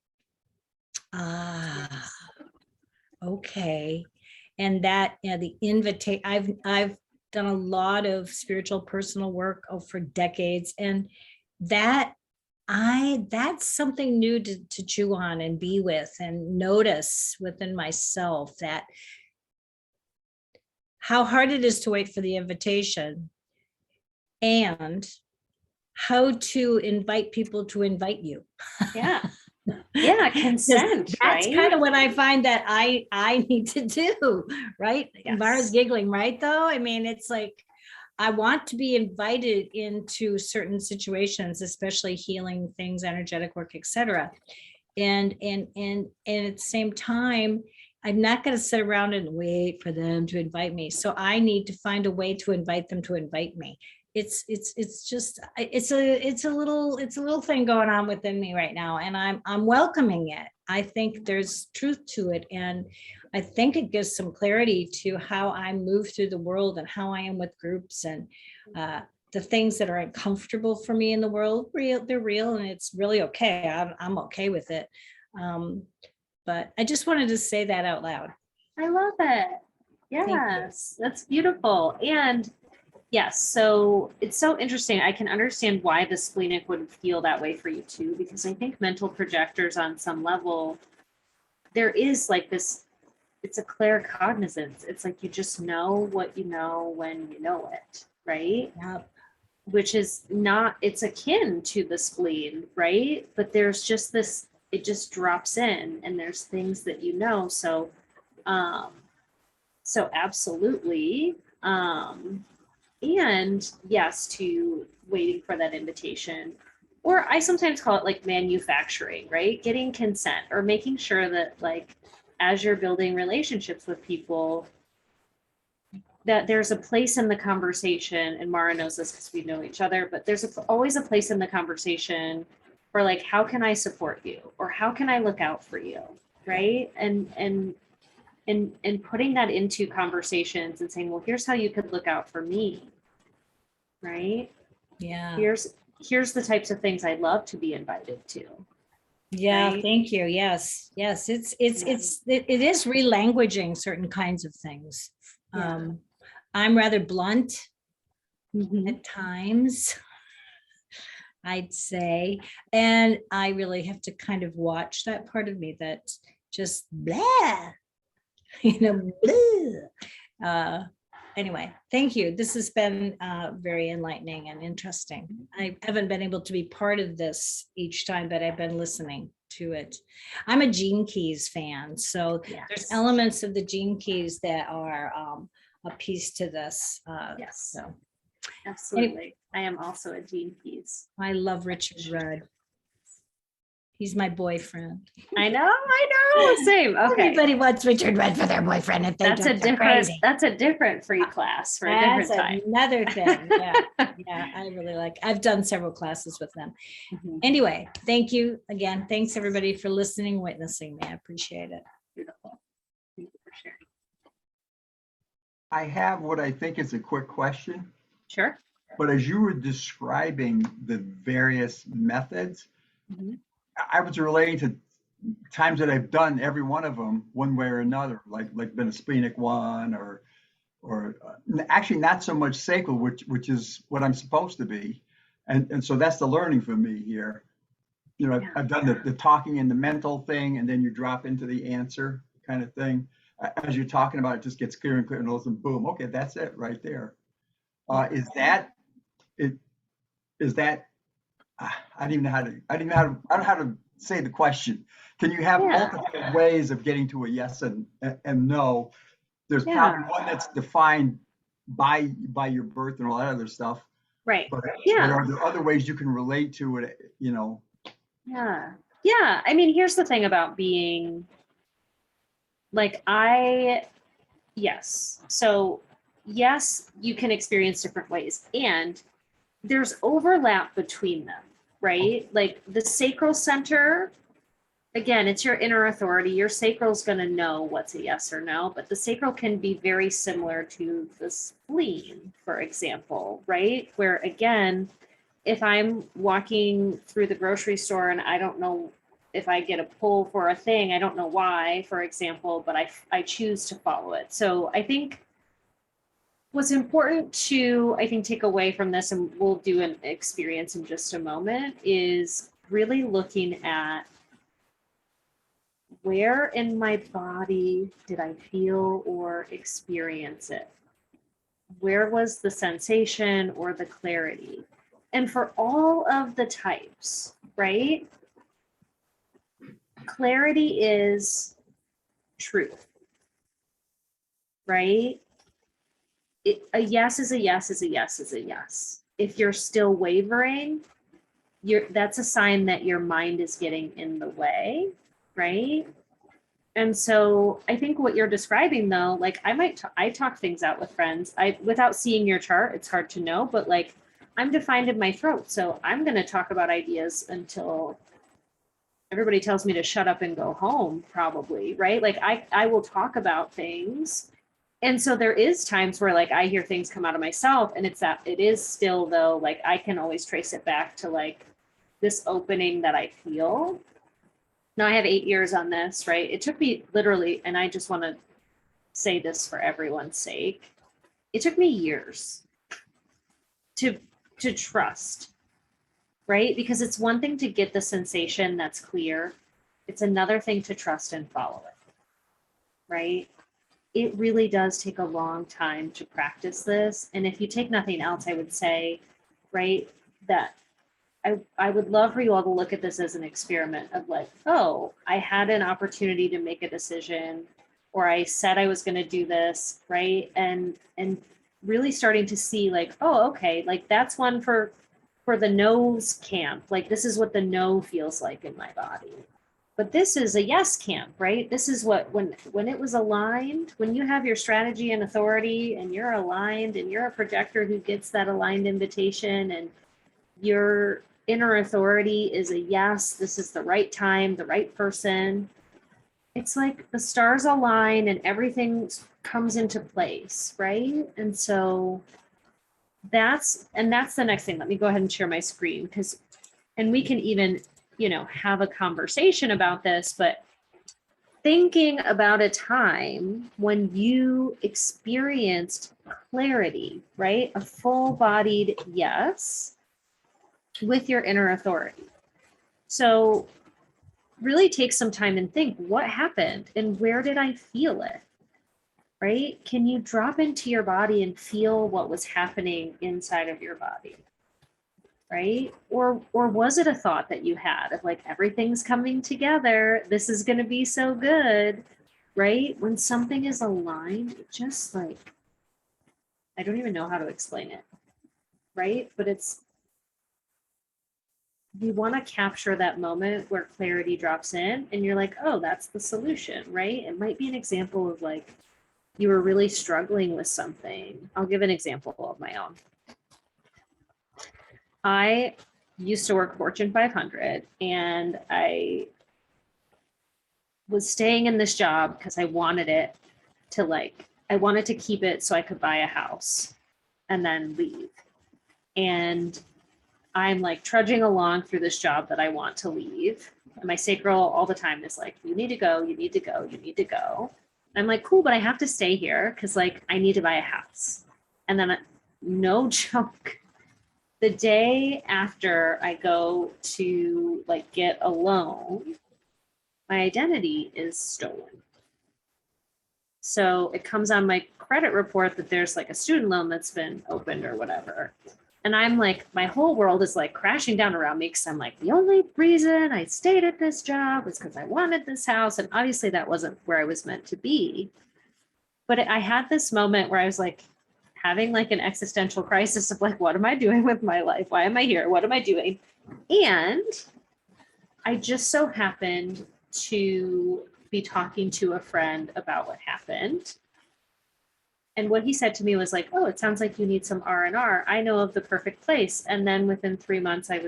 okay. And that, the invitation, I've done a lot of spiritual personal work for decades. And that's something new to chew on and be with and notice within myself, that how hard it is to wait for the invitation and how to invite people to invite you. Yeah. Yeah. Consent, That's right? kind of what I find that I need to do, right? Yes. Mara's giggling, right? Though, I mean, it's like, I want to be invited into certain situations, especially healing things, energetic work, etc. And at the same time, I'm not going to sit around and wait for them to invite me. So I need to find a way to invite them to invite me. It's a little thing going on within me right now, and I'm welcoming it. I think there's truth to it, and I think it gives some clarity to how I move through the world and how I am with groups, and the things that are uncomfortable for me in the world, they're real, and it's really okay. I'm okay with it. But I just wanted to say that out loud. I love it. you. Yes, that's beautiful. And yes, so it's so interesting. I can understand why the splenic would feel that way for you too, because I think mental projectors on some level, there is like this, it's a claircognizance. It's like you just know what you know when you know it, right? Yep. Which is not, it's akin to the spleen, right? But there's just this, it just drops in and there's things that you know. So absolutely. And yes, to waiting for that invitation, or I sometimes call it like manufacturing, right? Getting consent or making sure that, like, as you're building relationships with people, that there's a place in the conversation, and Mara knows this because we know each other, but there's always a place in the conversation for, like, how can I support you, or how can I look out for you, right? And putting that into conversations and saying, well, here's how you could look out for me, right? Yeah. Here's the types of things I'd love to be invited to. Yeah. Right? Thank you. Yes. Yes. It is relanguaging certain kinds of things. Yeah. I'm rather blunt Mhm. at times, I'd say, and I really have to kind of watch that part of me that just blah, blah. Anyway, thank you. This has been very enlightening and interesting. I haven't been able to be part of this each time, but I've been listening to it. I'm a Gene Keys fan, so Yes. there's elements of the Gene Keys that are a piece to this. Yes. So Absolutely. I am also a Gene Keys. I love Richard Rudd. He's my boyfriend. I know, same, okay. Everybody wants Richard Red for their boyfriend if they That's a don't, they're different, crazy. that's a different free class for a different That's time. another thing. Yeah. Yeah. I really like, I've done several classes with them. Mhm. Anyway, thank you again. Thanks everybody for listening, witnessing me. I appreciate it. Beautiful. Thank you for sharing. I have what I think is a quick question, Sure. but as you were describing the various methods, Mhm. I was relating to times that I've done every one of them one way or another, like been a splenic one or actually not so much sacral, which is what I'm supposed to be. And so that's the learning for me here. You know, Yeah. I've done the talking and the mental thing, and then you drop into the answer kind of thing. As you're talking about it, just gets clearer and clearer, and all of a sudden, boom, okay, that's it right there. Is that it? Is that I don't even know how to, I don't know how to say the question. Can you have Yeah. multiple ways of getting to a yes and no? There's probably Yeah. one that's defined by your birth and all that other stuff. Right. But Yeah. are there other ways you can relate to it? You know, Yeah. Yeah. I mean, here's the thing about being like, yes. So, yes, you can experience different ways, and there's overlap between them, right? Like the sacral center, again, it's your inner authority. Your sacral is going to know what's a yes or no, but the sacral can be very similar to the spleen, for example, right? Where again, if I'm walking through the grocery store and I don't know if I get a pull for a thing, I don't know why, for example, but I choose to follow it. So I think what's important to, I think, take away from this, and we'll do an experience in just a moment, is really looking at where in my body did I feel or experience it? Where was the sensation or the clarity? And for all of the types, right? Clarity is truth, right? A yes is a yes is a yes is a yes. If you're still wavering, that's a sign that your mind is getting in the way, right? And so I think what you're describing though, like I talk things out with friends. Without seeing your chart, it's hard to know, but like I'm defined in my throat. So I'm going to talk about ideas until everybody tells me to shut up and go home, probably, right? Like I will talk about things. And so there is times where like I hear things come out of myself, and it is still though, like I can always trace it back to like this opening that I feel. Now I have 8 years on this, right? It took me literally, and I just want to say this for everyone's sake, it took me years to trust, right? Because it's one thing to get the sensation that's clear. It's another thing to trust and follow it, right? It really does take a long time to practice this. And if you take nothing else, I would say, right, that I would love for you all to look at this as an experiment of like, oh, I had an opportunity to make a decision, or I said I was going to do this, right? And really starting to see like, oh, okay, like that's one for the no's camp. Like this is what the no feels like in my body. But this is a yes camp, right? This is what when it was aligned, when you have your strategy and authority and you're aligned and you're a projector who gets that aligned invitation, and your inner authority is a yes, this is the right time, the right person. It's like the stars align and everything comes into place, right? And so that's the next thing. Let me go ahead and share my screen and we can even, have a conversation about this, but thinking about a time when you experienced clarity, right? A full-bodied yes with your inner authority. So really take some time and think, what happened and where did I feel it? Right? Can you drop into your body and feel what was happening inside of your body? Right? Or was it a thought that you had of like, everything's coming together, this is going to be so good, right? When something is aligned, it just like, I don't even know how to explain it, right? But it's you want to capture that moment where clarity drops in and you're like, oh, that's the solution, right? It might be an example of like, you were really struggling with something. I'll give an example of my own. I used to work Fortune 500 and I was staying in this job because I wanted it to like, I wanted to keep it so I could buy a house and then leave. And I'm like trudging along through this job that I want to leave. And my sacral all the time is like, you need to go, you need to go, you need to go. I'm like, cool, but I have to stay here because like I need to buy a house. And then no joke, the day after I go to like get a loan, my identity is stolen. So it comes on my credit report that there's like a student loan that's been opened or whatever. And I'm like, my whole world is like crashing down around me because I'm like, the only reason I stayed at this job was because I wanted this house. And obviously that wasn't where I was meant to be. But I had this moment where I was like having like an existential crisis of like, what am I doing with my life? Why am I here? What am I doing? And I just so happened to be talking to a friend about what happened. And what he said to me was like, oh, it sounds like you need some R&R. I know of the perfect place. And then within 3 months, I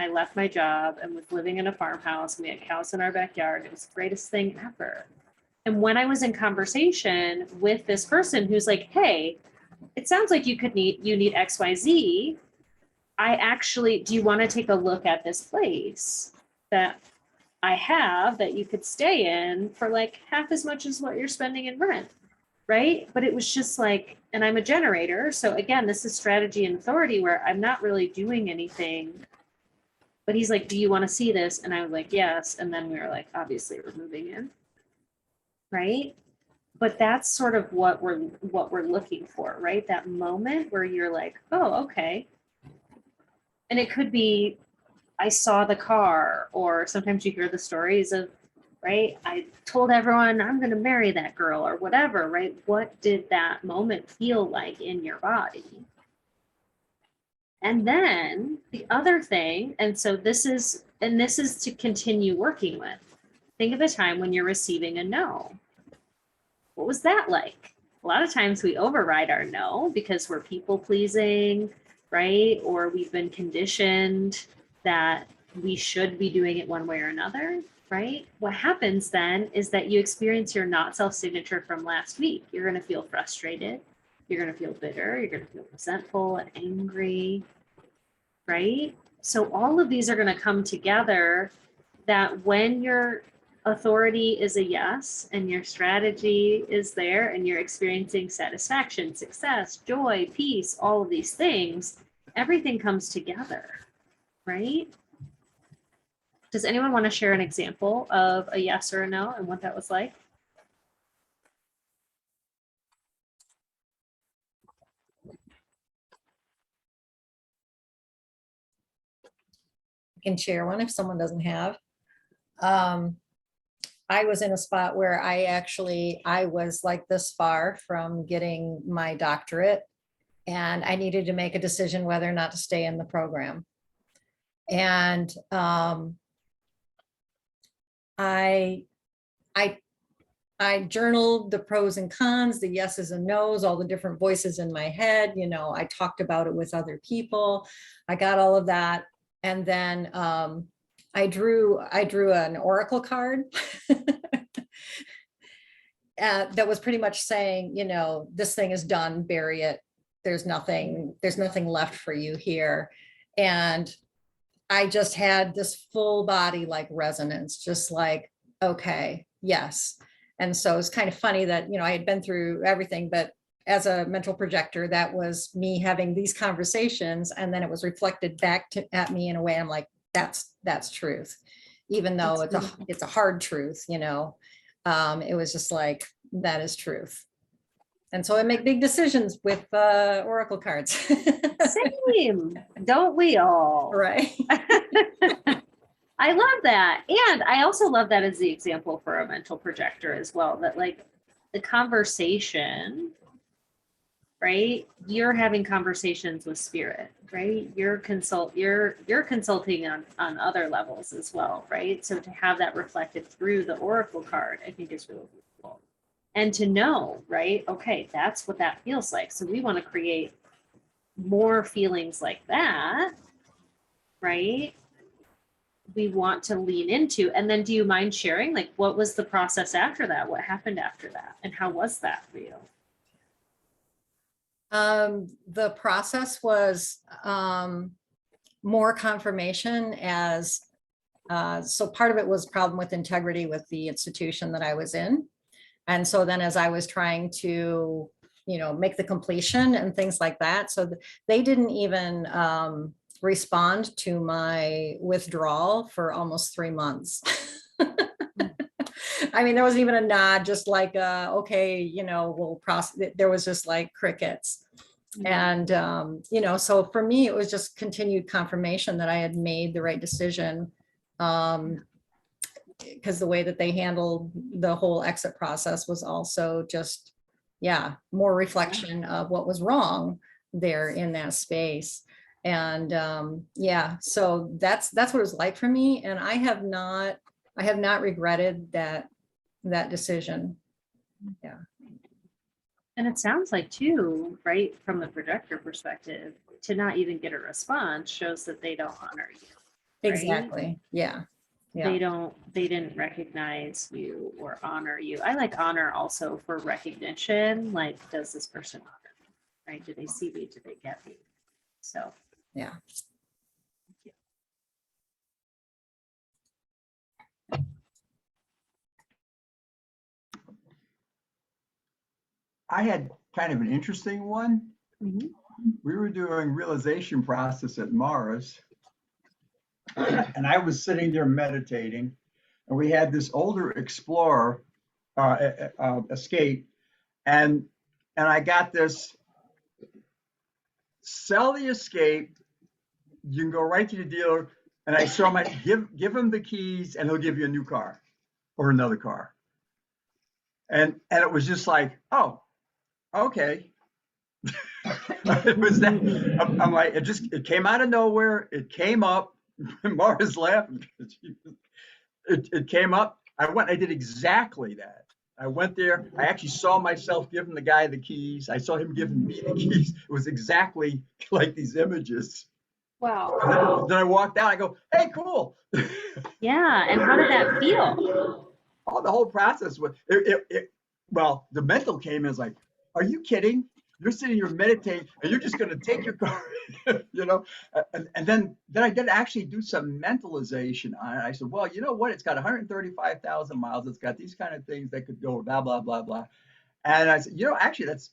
left my job and was living in a farmhouse. And we had cows in our backyard. It was the greatest thing ever. And when I was in conversation with this person who's like, hey, it sounds like you need XYZ. Do you want to take a look at this place that I have that you could stay in for like half as much as what you're spending in rent? Right. But it was just like, and I'm a generator. So again, this is strategy and authority where I'm not really doing anything. But he's like, do you want to see this? And I was like, yes. And then we were like, obviously we're moving in. Right. But that's sort of what we're looking for, right? That moment where you're like, oh, okay. And it could be, I saw the car, or sometimes you hear the stories of, right? I told everyone I'm going to marry that girl or whatever, right? What did that moment feel like in your body? And then the other thing, and so this is to continue working with. Think of a time when you're receiving a no. What was that like? A lot of times we override our no because we're people pleasing, right? Or we've been conditioned that we should be doing it one way or another, right? What happens then is that you experience your not self signature from last week. You're going to feel frustrated. You're going to feel bitter. You're going to feel resentful and angry, right? So all of these are going to come together that when your authority is a yes and your strategy is there and you're experiencing satisfaction, success, joy, peace, all of these things, everything comes together, right? Does anyone want to share an example of a yes or a no and what that was like? I can share one if someone doesn't have. I was in a spot where I was like this far from getting my doctorate, and I needed to make a decision whether or not to stay in the program. And I journaled the pros and cons, the yeses and nos, all the different voices in my head. You know, I talked about it with other people. I got all of that. And then I drew an oracle card that was pretty much saying, you know, this thing is done, bury it. There's nothing left for you here. And I just had this full body like resonance, just like, okay, yes. And so it's kind of funny that, you know, I had been through everything, but as a mental projector, that was me having these conversations, and then it was reflected back at me in a way. I'm like, that's truth, even though it's a hard truth, you know. It was just like, that is truth. And so I make big decisions with oracle cards. Same, don't we all? Right. I love that. And I also love that as the example for a mental projector as well, that like the conversation right? You're having conversations with spirit, right? You're consulting on other levels as well, right? So to have that reflected through the oracle card, I think is really cool. And to know, right? Okay, that's what that feels like. So we want to create more feelings like that, right? We want to lean into. And then do you mind sharing, like, what was the process after that? What happened after that? And how was that for you? The process was more confirmation as, so part of it was problem with integrity with the institution that I was in. And so then as I was trying to, make the completion and things like that, so they didn't even respond to my withdrawal for almost 3 months. I mean, there wasn't even a nod, just like, okay, we'll process. There was just like crickets. And, so for me, it was just continued confirmation that I had made the right decision. Because the way that they handled the whole exit process was also just, more reflection of what was wrong there in that space. And so that's what it was like for me. And I have not regretted that decision. Yeah. And it sounds like too, right, from the projector perspective, to not even get a response shows that they don't honor you. Right? Exactly. Yeah. They didn't recognize you or honor you. I like honor also for recognition. Like, does this person honor me? Right? Do they see me? Do they get me? So Yeah. I had kind of an interesting one. mhm. We were doing realization process at Mars, and I was sitting there meditating, and we had this older explorer escape, and I got this: sell the escape. You can go right to the dealer, and I saw my give him the keys, and he'll give you a new car or another car. And it was just like, oh, okay. It was that. I'm like, it came out of nowhere. It came up. Mars laughed. It came up. I went. I did exactly that. I went there. I actually saw myself giving the guy the keys. I saw him giving me the keys. It was exactly like these images. Wow. Then I walked out. I go, hey, cool. Yeah. And how did that feel? Oh, the whole process was well, the mental came as like, are you kidding? You're sitting here meditating and you're just going to take your car, and then I did actually do some mentalization on it. I said, well, you know what? It's got 135,000 miles. It's got these kind of things that could go blah, blah, blah, blah. And I said, actually, that's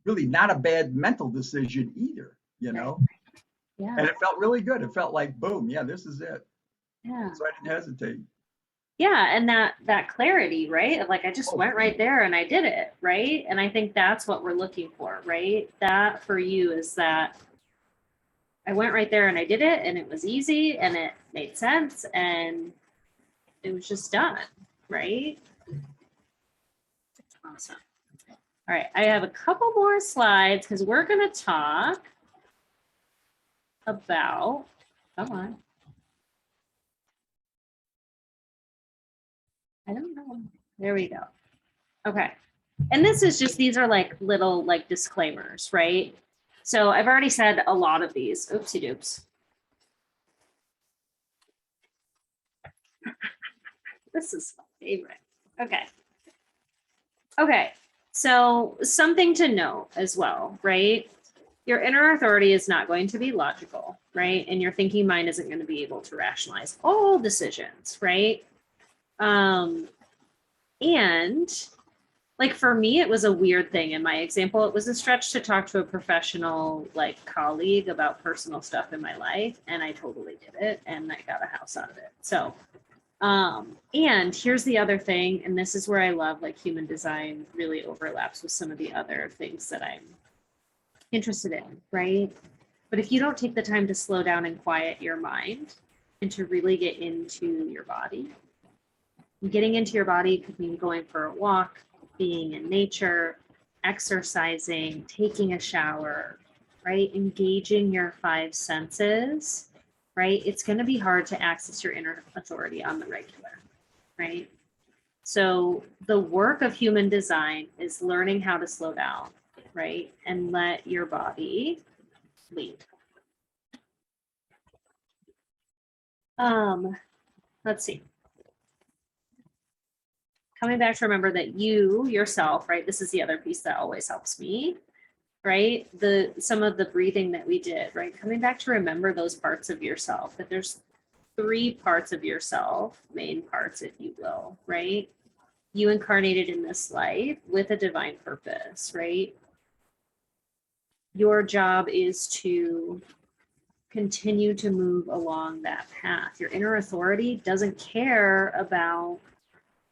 really not a bad mental decision either, Yeah. And it felt really good. It felt like, boom, yeah, this is it. Yeah. So I didn't hesitate. Yeah. And that clarity, right? Of like, I just went right there and I did it. Right. And I think that's what we're looking for, right? That for you is that I went right there and I did it and it was easy and it made sense and it was just done. Right. Awesome. All right. I have a couple more slides because we're going to talk about, come on. I don't know. There we go. Okay. And this is just, these are like little like disclaimers, right? So I've already said a lot of these. Oopsie doops. This is my favorite. Okay. Okay. So something to know as well, right? Your inner authority is not going to be logical, right? And your thinking mind isn't going to be able to rationalize all decisions, right? And like for me, it was a weird thing. In my example, it was a stretch to talk to a professional like colleague about personal stuff in my life. And I totally did it and I got a house out of it. So, and here's the other thing, and this is where I love like human design really overlaps with some of the other things that I'm interested in, right? But if you don't take the time to slow down and quiet your mind and to really get into your body, getting into your body could mean going for a walk, being in nature, exercising, taking a shower, right? Engaging your five senses, right? It's going to be hard to access your inner authority on the regular, right? So the work of human design is learning how to slow down, right? And let your body lead. Let's see. Coming back to remember that you yourself, right? This is the other piece that always helps me, right? Some of the breathing that we did, right? Coming back to remember those parts of yourself, that there's 3 parts of yourself, main parts, if you will, right? You incarnated in this life with a divine purpose, right? Your job is to continue to move along that path. Your inner authority doesn't care about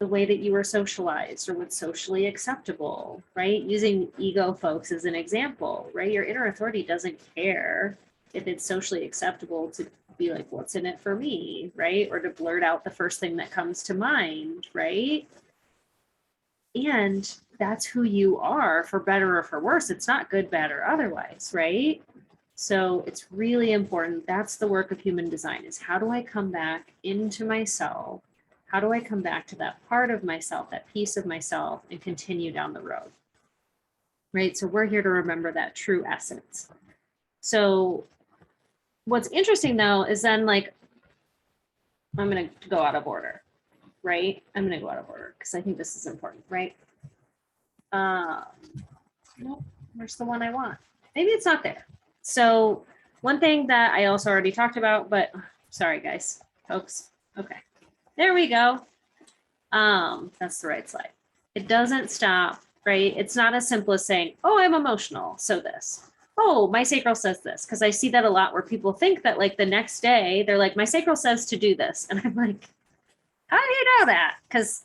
the way that you were socialized or what's socially acceptable, right? Using ego folks as an example, right? Your inner authority doesn't care if it's socially acceptable to be like, what's in it for me, right? Or to blurt out the first thing that comes to mind, right? And that's who you are, for better or for worse. It's not good, bad, or otherwise, right? So it's really important. That's the work of human design, is how do I come back into myself? How do I come back to that part of myself, that piece of myself, and continue down the road? Right? So we're here to remember that true essence. So what's interesting though is then, like, I'm going to go out of order, right? I'm going to go out of order because I think this is important, right? Nope, where's the one I want? Maybe it's not there. So one thing that I also already talked about, but sorry guys, folks. Okay, there we go. That's the right slide. It doesn't stop, right? It's not as simple as saying, oh, I'm emotional, so this. Oh, my sacral says this, because I see that a lot where people think that like the next day they're like, my sacral says to do this. And I'm like, how do you know that? Because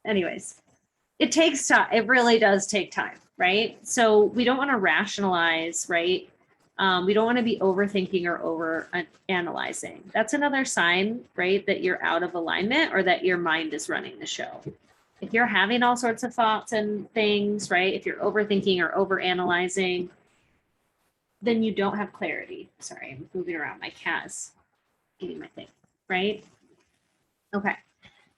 anyways, it takes time. It really does take time, right? So we don't want to rationalize, right? We don't want to be overthinking or over analyzing. That's another sign, right, that you're out of alignment or that your mind is running the show. If you're having all sorts of thoughts and things, right, if you're overthinking or over analyzing, then you don't have clarity. Sorry, I'm moving around. My cat is eating my thing, right? Okay.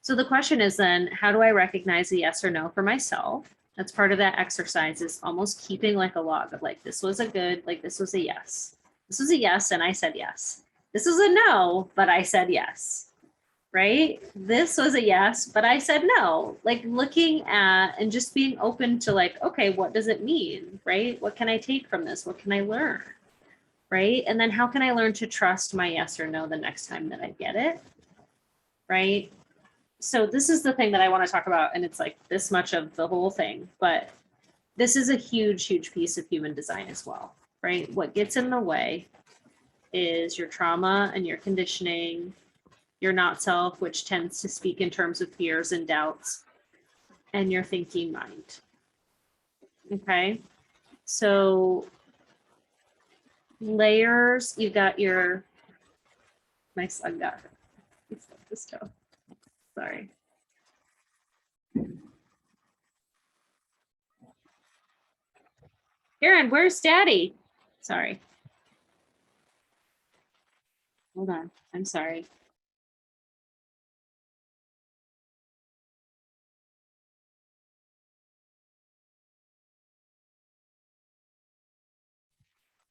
So the question is then, how do I recognize a yes or no for myself? That's part of that exercise, is almost keeping like a log of like, this was a good, like this was a yes. This was a yes and I said yes. This was a no, but I said yes, right? This was a yes, but I said no. Like looking at and just being open to like, okay, what does it mean, right? What can I take from this? What can I learn, right? And then how can I learn to trust my yes or no the next time that I get it, right? So this is the thing that I want to talk about, and it's like this much of the whole thing, but this is a huge, huge piece of human design as well, right? What gets in the way is your trauma and your conditioning, your not self, which tends to speak in terms of fears and doubts, and your thinking mind. Okay, so layers, you got your, my son got her. He's got this toe. Sorry. Karen, where's Daddy? Sorry. Hold on. I'm sorry.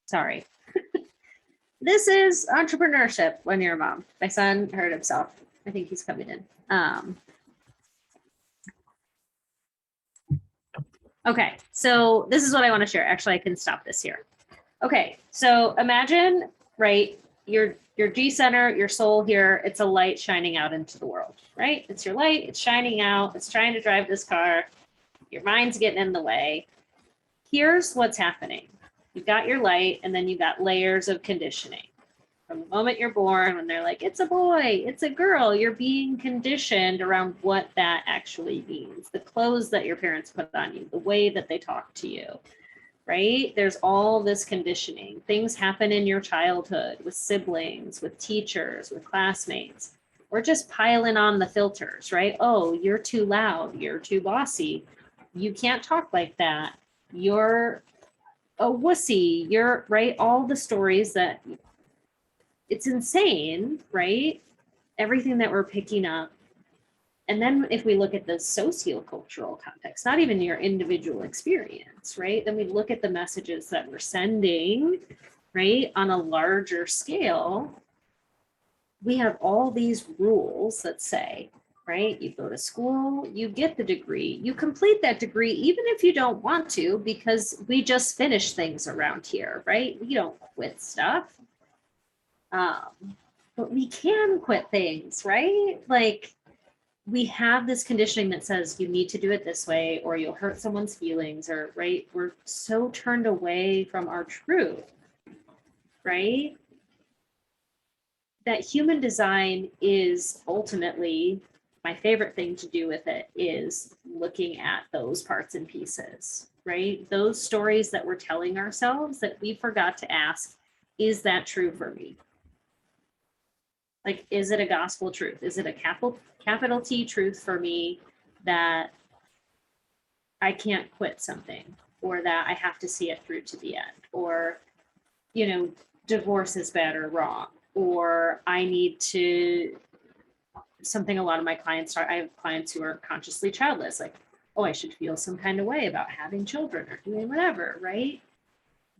Sorry. This is entrepreneurship when you're a mom. My son hurt himself. I think he's coming in. Okay, so this is what I want to share. Actually, I can stop this here. Okay, so imagine, right, your G center, your soul here, it's a light shining out into the world, right? It's your light, it's shining out, it's trying to drive this car. Your mind's getting in the way. Here's what's happening. You've got your light, and then you've got layers of conditioning. From the moment you're born, when they're like, it's a boy, it's a girl, you're being conditioned around what that actually means. The clothes that your parents put on you, the way that they talk to you, right? There's all this conditioning. Things happen in your childhood with siblings, with teachers, with classmates. We're just piling on the filters, right? Oh, you're too loud, you're too bossy. You can't talk like that. You're a wussy. You're right. All the stories that it's insane, right? Everything that we're picking up. And then if we look at the sociocultural context, not even your individual experience, right? Then we look at the messages that we're sending, right? On a larger scale, we have all these rules that say, right? You go to school, you get the degree, you complete that degree, even if you don't want to, because we just finish things around here, right? We don't quit stuff. But we can quit things, right? Like, we have this conditioning that says you need to do it this way or you'll hurt someone's feelings, or right, we're so turned away from our truth, right? That human design is ultimately, my favorite thing to do with it is looking at those parts and pieces, right? Those stories that we're telling ourselves that we forgot to ask, is that true for me? Like, is it a gospel truth? Is it a capital T truth for me that I can't quit something, or that I have to see it through to the end, or, you know, divorce is bad or wrong, or I need to, something a lot of my clients are, I have clients who are consciously childless, like, oh, I should feel some kind of way about having children or doing whatever, right?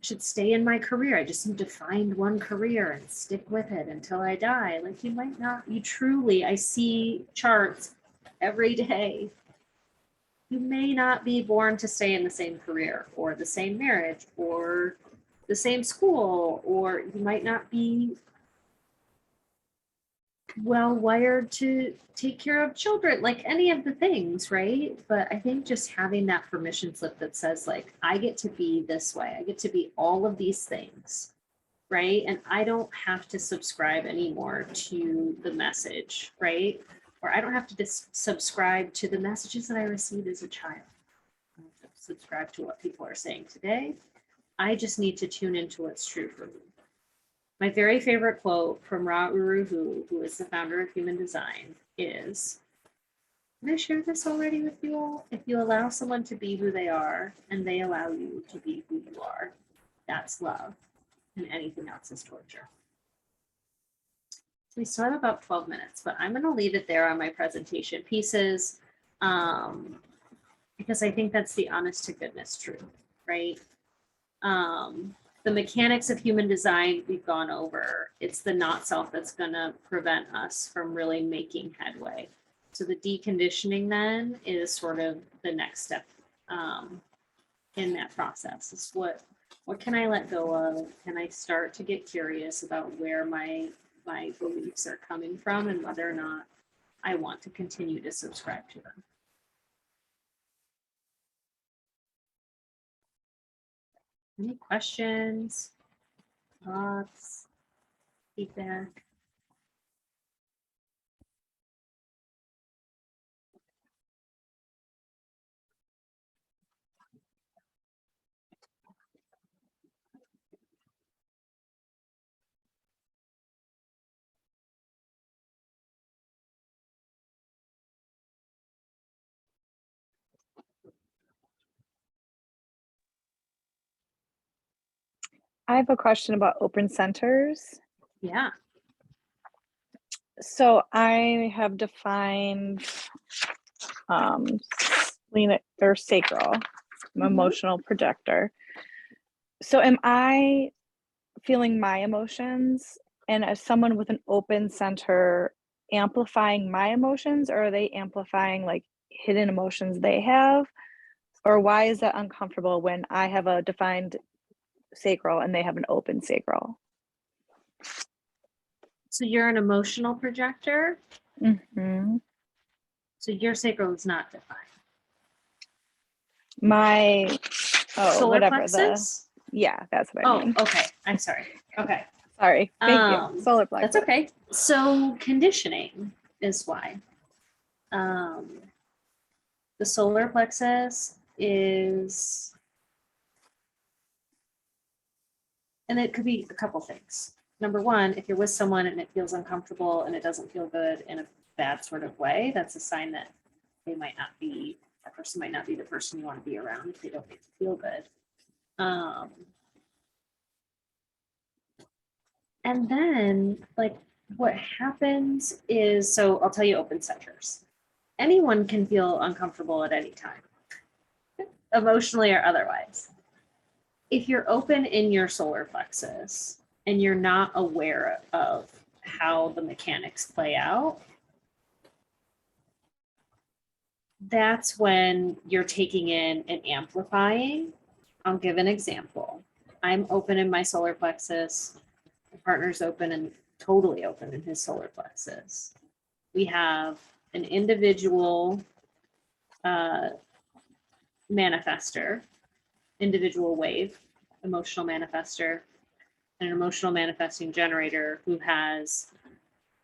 I should stay in my career. I just need to find one career and stick with it until I die. Like, you might not, you truly, I see charts every day. You may not be born to stay in the same career or the same marriage or the same school, or you might not be well wired to take care of children, like any of the things, right? But I think just having that permission slip that says, like, I get to be this way, I get to be all of these things, right? And I don't have to subscribe anymore to the message, right? Or I don't have to subscribe to the messages that I received as a child. I don't have to subscribe to what people are saying today. I just need to tune into what's true for me. My very favorite quote from Ra Uru Hu, who is the founder of Human Design, is, did I share this already with you all? If you allow someone to be who they are and they allow you to be who you are, that's love, and anything else is torture. So we still have about 12 minutes, but I'm going to leave it there on my presentation pieces, because I think that's the honest to goodness truth, right? The mechanics of human design we've gone over. It's the not self that's going to prevent us from really making headway. So the deconditioning then is sort of the next step in that process. Is what can I let go of? Can I start to get curious about where my beliefs are coming from and whether or not I want to continue to subscribe to them. Any questions, thoughts, feedback? I have a question about open centers. Yeah. So I have defined splenic or sacral, I'm an emotional projector. So am I feeling my emotions, and as someone with an open center amplifying my emotions, or are they amplifying like hidden emotions they have? Or why is that uncomfortable when I have a defined sacral and they have an open sacral? So you're an emotional projector. Mm-hmm. So your sacral is not defined. My Solar whatever plexus? yeah, that's what I mean. Okay. I'm sorry. Okay. Sorry. Thank you. Solar plexus. That's okay. So conditioning is why. The solar plexus is, and it could be a couple things. Number one, if you're with someone and it feels uncomfortable and it doesn't feel good in a bad sort of way, that's a sign that they might not be that person might not be the person you want to be around if they don't make you feel good. And then like what happens is, so I'll tell you open centers. Anyone can feel uncomfortable at any time, emotionally or otherwise. If you're open in your solar plexus and you're not aware of how the mechanics play out, that's when you're taking in and amplifying. I'll give an example. I'm open in my solar plexus. My partner's open and totally open in his solar plexus. We have an individual manifester, individual wave, emotional manifester, and an emotional manifesting generator who has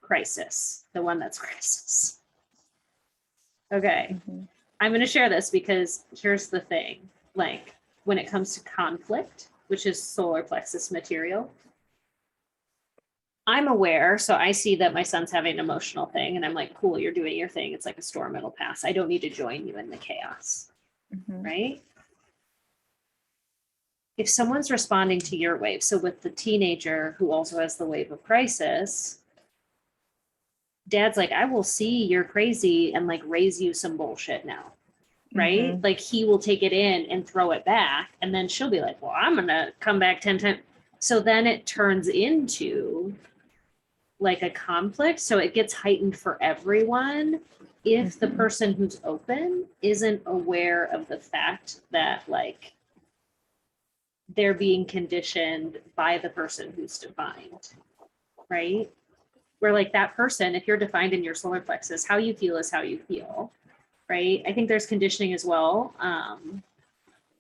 crisis, the one that's crisis. Okay, I'm going to share this because here's the thing. Like when it comes to conflict, which is solar plexus material, I'm aware. So I see that my son's having an emotional thing and I'm like, cool, you're doing your thing. It's like a storm, it'll pass. I don't need to join you in the chaos, right? If someone's responding to your wave, so with the teenager who also has the wave of crisis, dad's like, I will see you're crazy and like raise you some bullshit now, right? Like he will take it in and throw it back. And then she'll be like, well, I'm going to come back 10 times. So then it turns into like a conflict. So it gets heightened for everyone if the person who's open isn't aware of the fact that like they're being conditioned by the person who's defined, right? Where like that person, if you're defined in your solar plexus, how you feel is how you feel, right? I think there's conditioning as well,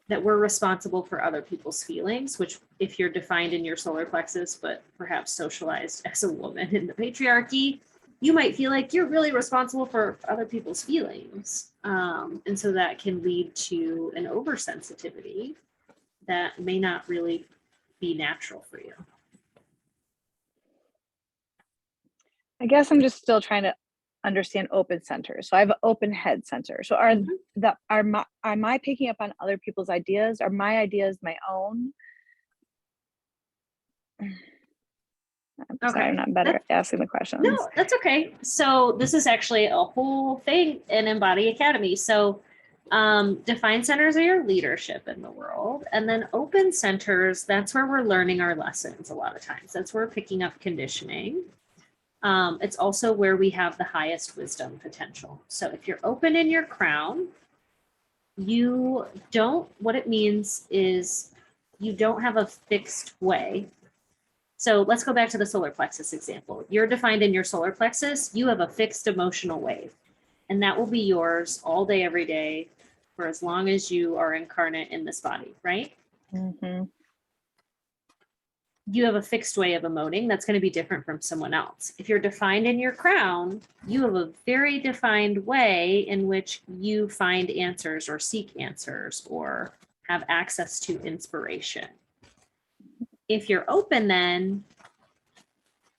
that we're responsible for other people's feelings, which if you're defined in your solar plexus, but perhaps socialized as a woman in the patriarchy, you might feel like you're really responsible for other people's feelings. And so that can lead to an oversensitivity that may not really be natural for you. I guess I'm just still trying to understand open centers. So I have an open head center. So am I picking up on other people's ideas? Are my ideas my own? I'm sorry, I'm not better at asking the questions. No, that's okay. So this is actually a whole thing in Embody Academy. So defined centers are your leadership in the world. And then open centers, that's where we're learning our lessons a lot of times. That's where we're picking up conditioning. It's also where we have the highest wisdom potential. So if you're open in your crown, what it means is you don't have a fixed way. So let's go back to the solar plexus example. You're defined in your solar plexus, you have a fixed emotional wave, and that will be yours all day, every day, for as long as you are incarnate in this body, right? You have a fixed way of emoting that's going to be different from someone else. If you're defined in your crown, you have a very defined way in which you find answers or seek answers or have access to inspiration. If you're open, then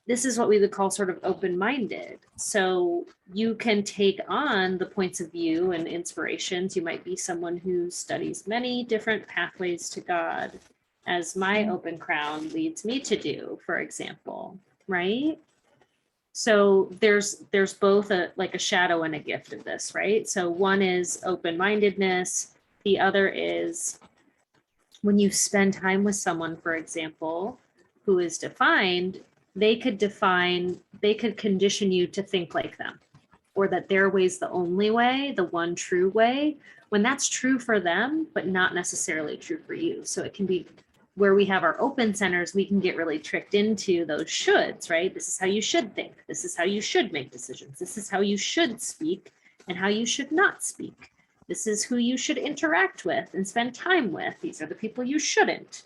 this is what we would call sort of open-minded. So you can take on the points of view and inspirations. You might be someone who studies many different pathways to God, as my open crown leads me to do, for example, right? So there's both a shadow and a gift of this, right? So one is open-mindedness. The other is when you spend time with someone, for example, who is defined, they could condition you to think like them, or that their way's the only way, the one true way, when that's true for them, but not necessarily true for you. So it can be where we have our open centers, we can get really tricked into those shoulds, right? This is how you should think. This is how you should make decisions. This is how you should speak and how you should not speak. This is who you should interact with and spend time with. These are the people you shouldn't,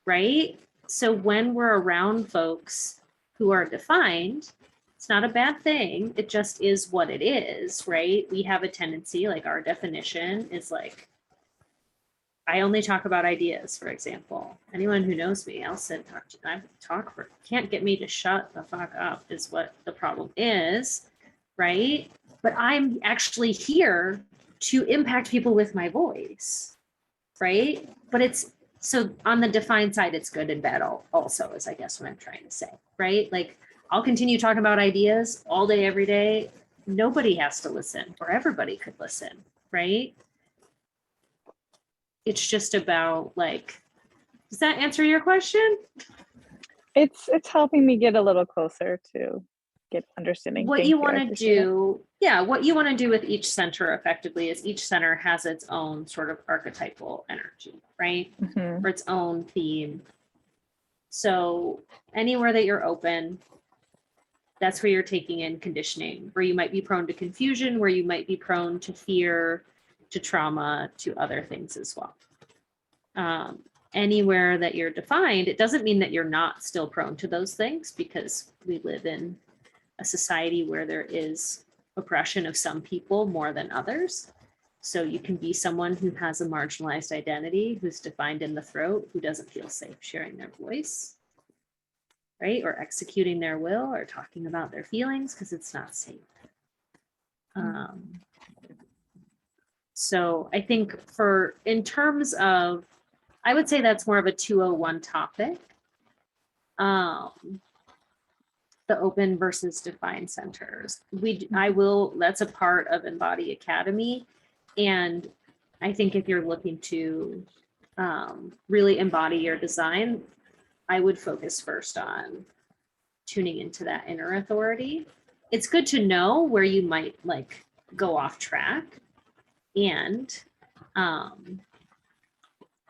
right? So when we're around folks who are defined, it's not a bad thing. It just is what it is, right? We have a tendency, like our definition is like, I only talk about ideas, for example. Anyone who knows me, I'll sit and can't get me to shut the fuck up is what the problem is, right? But I'm actually here to impact people with my voice, right? But it's, so on the defined side, it's good and bad also, is I guess what I'm trying to say, right? Like, I'll continue talking about ideas all day, every day. Nobody has to listen, or everybody could listen, right? It's just about like, does that answer your question? It's helping me get a little closer to get understanding. What Thank you I want to appreciate it. do, yeah, what you want to do with each center effectively is each center has its own sort of archetypal energy, right? Mhm. Or its own theme. So anywhere that you're open, that's where you're taking in conditioning, where you might be prone to confusion, where you might be prone to fear, to trauma, to other things as well. Anywhere that you're defined, it doesn't mean that you're not still prone to those things, because we live in a society where there is oppression of some people more than others. So you can be someone who has a marginalized identity, who's defined in the throat, who doesn't feel safe sharing their voice, right? Or executing their will, or talking about their feelings because it's not safe. So I think in terms of, I would say that's more of a 201 topic. The open versus defined centers. That's a part of Embody Academy. And I think if you're looking to really embody your design, I would focus first on tuning into that inner authority. It's good to know where you might like go off track. And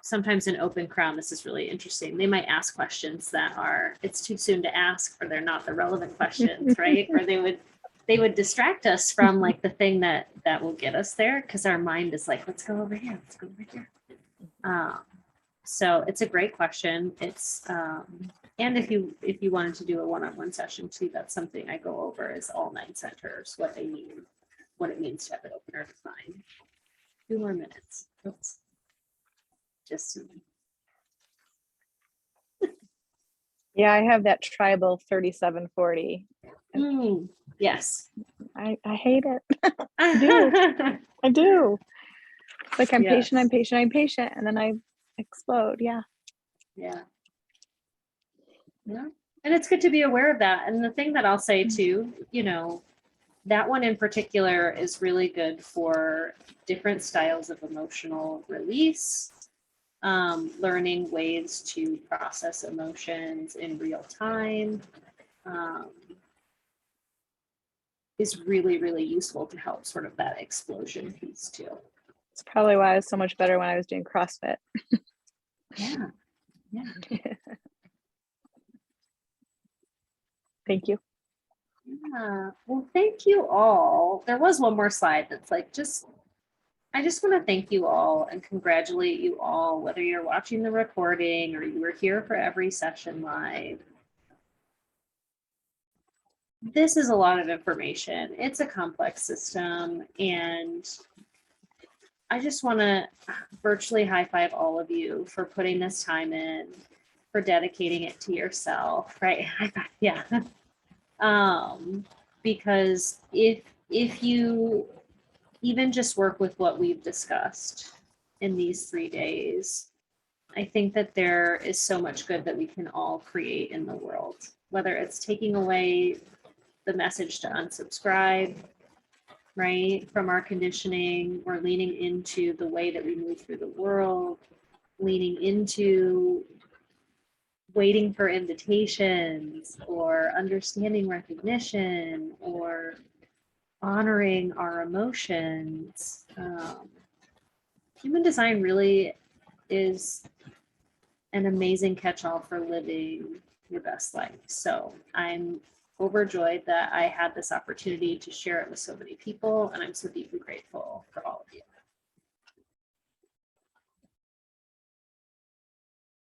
sometimes in open crown, this is really interesting. They might ask questions that are, it's too soon to ask, or they're not the relevant questions, right? Or they would distract us from like the thing that will get us there, because our mind is like, let's go over here, let's go over here. So it's a great question. It's and if you wanted to do a one-on-one session too, that's something I go over, is all 9 centers, what they mean, what it means to have it open or defined. 2 more minutes. Oops. Just Yeah, I have that tribal 3740. yes. I hate it. I do. It's like I'm patient, I'm Yes. patient, I'm patient, and then I explode. Yeah. Yeah. Yeah. And it's good to be aware of that. And the thing that I'll say too, that one in particular is really good for different styles of emotional release, learning ways to process emotions in real time, is really, really useful to help sort of that explosion piece too. It's probably why I was so much better when I was doing CrossFit. Yeah. Yeah. Thank you. Yeah. Well, thank you all. There was one more slide that's like, I just want to thank you all and congratulate you all, whether you're watching the recording or you were here for every session live. This is a lot of information. It's a complex system, and I just want to virtually high five all of you for putting this time in, for dedicating it to yourself, right? Yeah. Because if you even just work with what we've discussed in these 3 days, I think that there is so much good that we can all create in the world, whether it's taking away the message to unsubscribe, right, from our conditioning, or leaning into the way that we move through the world, leaning into waiting for invitations, or understanding recognition, or honoring our emotions. Human design really is an amazing catch-all for living your best life. So I'm overjoyed that I had this opportunity to share it with so many people, and I'm so deeply grateful for all of you.